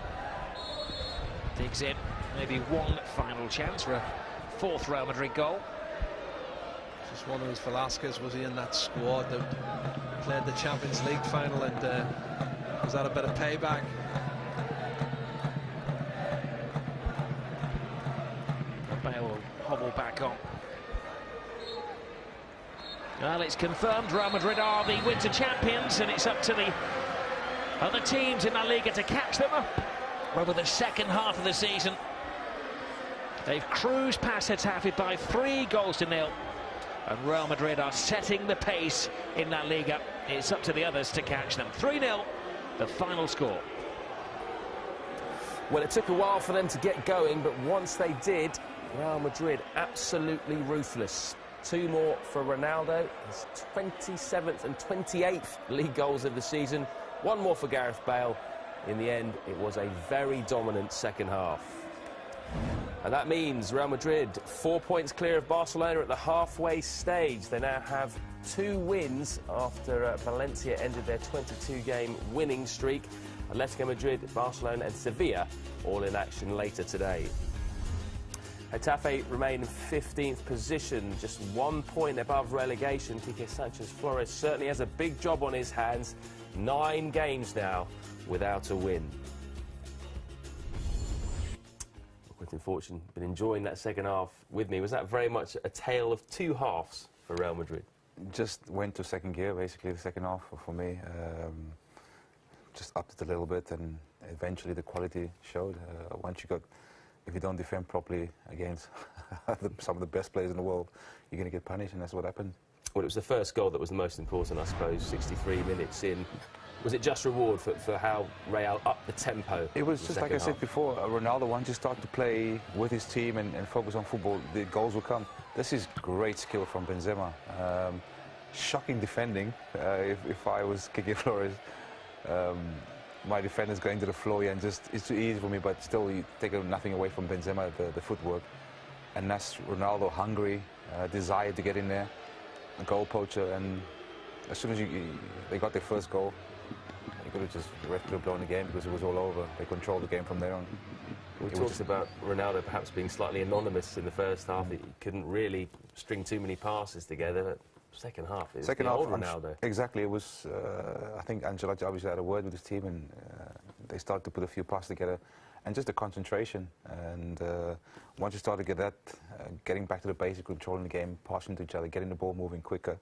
[SPEAKER 3] Digs in. Maybe one final chance for a 4th Real Madrid goal.
[SPEAKER 4] Just wondering if Velasquez was he in that squad that played the Champions League final, and was that a bit of payback?
[SPEAKER 3] Bale will hobble back on. Well, it's confirmed Real Madrid are the winter champions, and it's up to the other teams in La Liga to catch them over the second half of the season. They've cruised past Getafe by 3-0, and Real Madrid are setting the pace in La Liga. It's up to the others to catch them. 3-0, the final score.
[SPEAKER 2] Well, it took a while for them to get going, but once they did, Real Madrid absolutely ruthless. 2 more for Ronaldo, his 27th and 28th league goals of the season. 1 more for Gareth Bale. In the end, it was a very dominant second half. And that means Real Madrid 4 points clear of Barcelona at the halfway stage. They now have 2 wins after Valencia ended their 22-game winning streak. Atletico Madrid, Barcelona and Sevilla all in action later today. Getafe remain in 15th position, just 1 point above relegation. Quique Sanchez-Flores certainly has a big job on his hands. 9 games now without a win. Quentin Fortune, been enjoying that second half with me. Was that very much a tale of 2 halves for Real Madrid?
[SPEAKER 1] Just went to second gear, basically, the second half for me. Just upped it a little bit, and eventually the quality showed. Once you got if you don't defend properly against some of the best players in the world, you're going to get punished, and that's what happened.
[SPEAKER 2] Well, it was the first goal that was the most important, I suppose, 63 minutes in. Was it just reward for how Real upped the tempo?
[SPEAKER 1] It was just like I said before, Ronaldo, once you start to play with his team and focus on football, the goals will come. This is great skill from Benzema. Shocking defending. If I was Kike Flores, my defender's going to the floor, and just it's too easy for me, but still you take nothing away from Benzema, the footwork. And that's Ronaldo, hungry, desire to get in there, a goal poacher, and as soon as they got their first goal, they could have just blown the game because it was all over. They controlled the game from there on.
[SPEAKER 2] We talked about Ronaldo perhaps being slightly anonymous in the first half. He couldn't really string too many passes together. But second half, it was the old Ronaldo.
[SPEAKER 1] Exactly. It was. I think Ancelotti obviously had a word with his team, and they started to put a few passes together, and just the concentration. And once you start to get that, getting back to the basic, controlling the game, passing to each other, getting the ball moving quicker,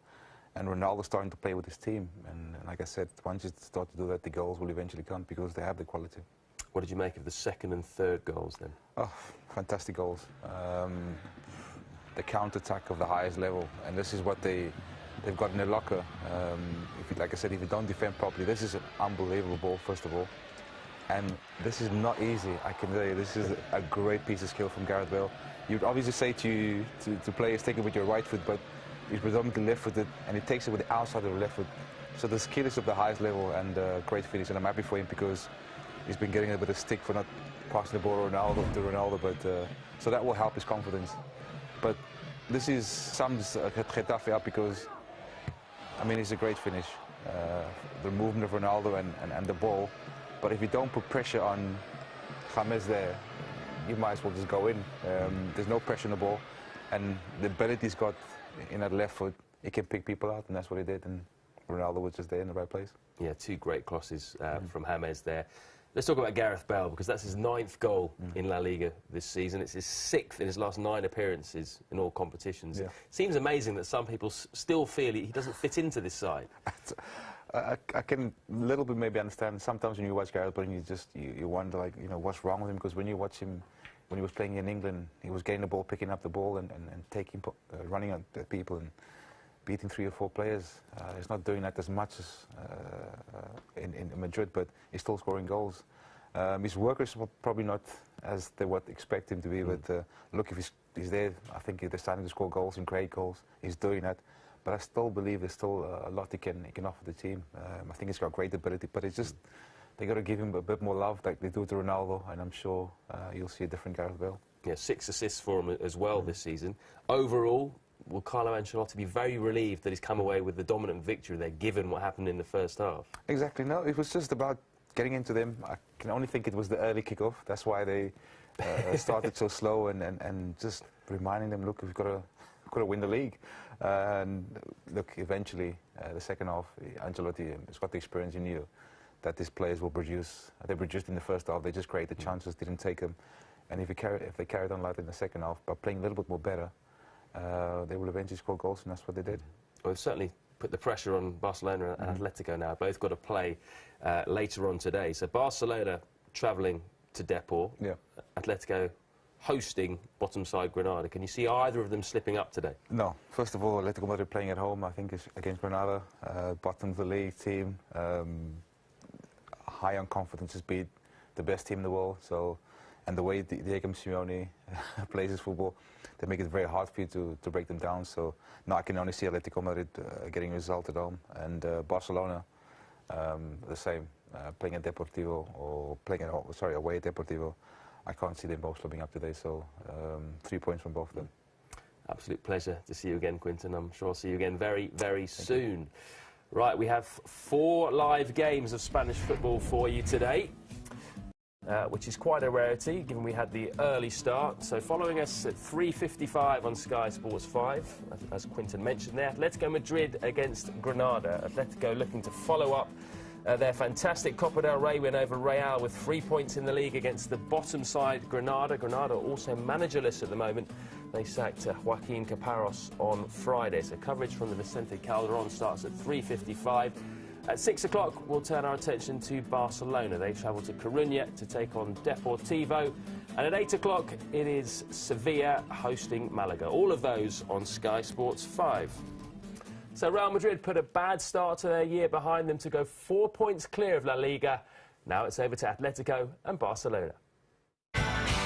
[SPEAKER 1] and Ronaldo starting to play with his team. And like I said, once you start to do that, the goals will eventually come because they have the quality.
[SPEAKER 2] What did you make of the second and third goals then?
[SPEAKER 1] Oh, fantastic goals. The counter-attack of the highest level, and this is what they've got in their locker. Like I said, if you don't defend properly, this is an unbelievable ball, first of all. And this is not easy, I can tell you. This is a great piece of skill from Gareth Bale. You'd obviously say to players, take it with your right foot, but he's predominantly left-footed, and he takes it with the outside of the left foot. So the skill is of the highest level, and great finish, and I'm happy for him because he's been getting a bit of stick for not passing the ball to Ronaldo, but so that will help his confidence. But this sums Getafe up because, I mean, it's a great finish. The movement of Ronaldo and the ball. But if you don't put pressure on James there, you might as well just go in. There's no pressure on the ball. And the ability he's got in that left foot, he can pick people out, and that's what he did. And Ronaldo was just there in the right place. Yeah,
[SPEAKER 2] two great crosses from James there. Let's talk about Gareth Bale, because that's his 9th goal in La Liga this season. It's his 6th in his last 9 appearances in all competitions. Yeah. Seems amazing that some people still feel he doesn't fit into this side.
[SPEAKER 1] I can a little bit maybe understand. Sometimes when you watch Gareth Bale, you wonder, like, you know, what's wrong with him? Because when you watch him, when he was playing in England, he was getting the ball, picking up the ball, and running at people and beating 3 or 4 players. He's not doing that as much as in Madrid, but he's still scoring goals. His workers were probably not as they would expect him to be, but look, if he's there, I think they're starting to score goals and great goals. He's doing that, but I still believe there's still a lot he can offer the team. I think he's got great ability, but it's just they got to give him a bit more love like they do to Ronaldo, and I'm sure you'll see a different Gareth Bale.
[SPEAKER 2] Yeah, 6 assists for him as well this season. Overall, will Carlo Ancelotti be very relieved that he's come away with the dominant victory there, given what happened in the first half?
[SPEAKER 1] Exactly. No, it was just about getting into them. I can only think it was the early kickoff. That's why they started so slow, and just reminding them, look, we've got to win the league. And look, eventually, the second half, Ancelotti has got the experience. He knew that these players will produce. They produced in the first half. They just created chances, didn't take them. And if they carried on like in the second half, by playing a little bit more better, they will eventually score goals, and that's what they did.
[SPEAKER 2] Well, they've certainly put the pressure on Barcelona and Atletico now. Both got to play later on today. So Barcelona travelling to Depor, Atletico hosting bottom side Granada. Can you see either of them slipping up today?
[SPEAKER 1] No. First of all, Atletico Madrid playing at home, I think, is against Granada, bottom of the league team, high on confidence, has beat the best team in the world. So, and the way Diego Simeone plays his football, they make it very hard for you to break them down. So now I can only see Atletico Madrid getting a result at home, and Barcelona the same, playing at Deportivo or playing at away at Deportivo. I can't see them both slipping up today. So 3 points from both of them.
[SPEAKER 2] Absolute pleasure to see you again, Quinton. I'm sure I'll see you again very, very soon. Right, we have 4 live games of Spanish football for you today. Which is quite a rarity, given we had the early start. So following us at 3:55 on Sky Sports 5, as Quinton mentioned there, Atletico Madrid against Granada. Atletico looking to follow up their fantastic Copa del Rey win over Real with 3 points in the league against the bottom side Granada. Granada also managerless at the moment. They sacked Joaquin Caparros on Friday. So coverage from the Vicente Calderón starts at 3:55. At 6 o'clock, we'll turn our attention to Barcelona. They travel to Coruña to take on Deportivo. And at 8 o'clock, it is Sevilla hosting Malaga. All of those on Sky Sports 5. So Real Madrid put a bad start to their year behind them to go 4 points clear of La Liga. Now it's over to Atletico and Barcelona.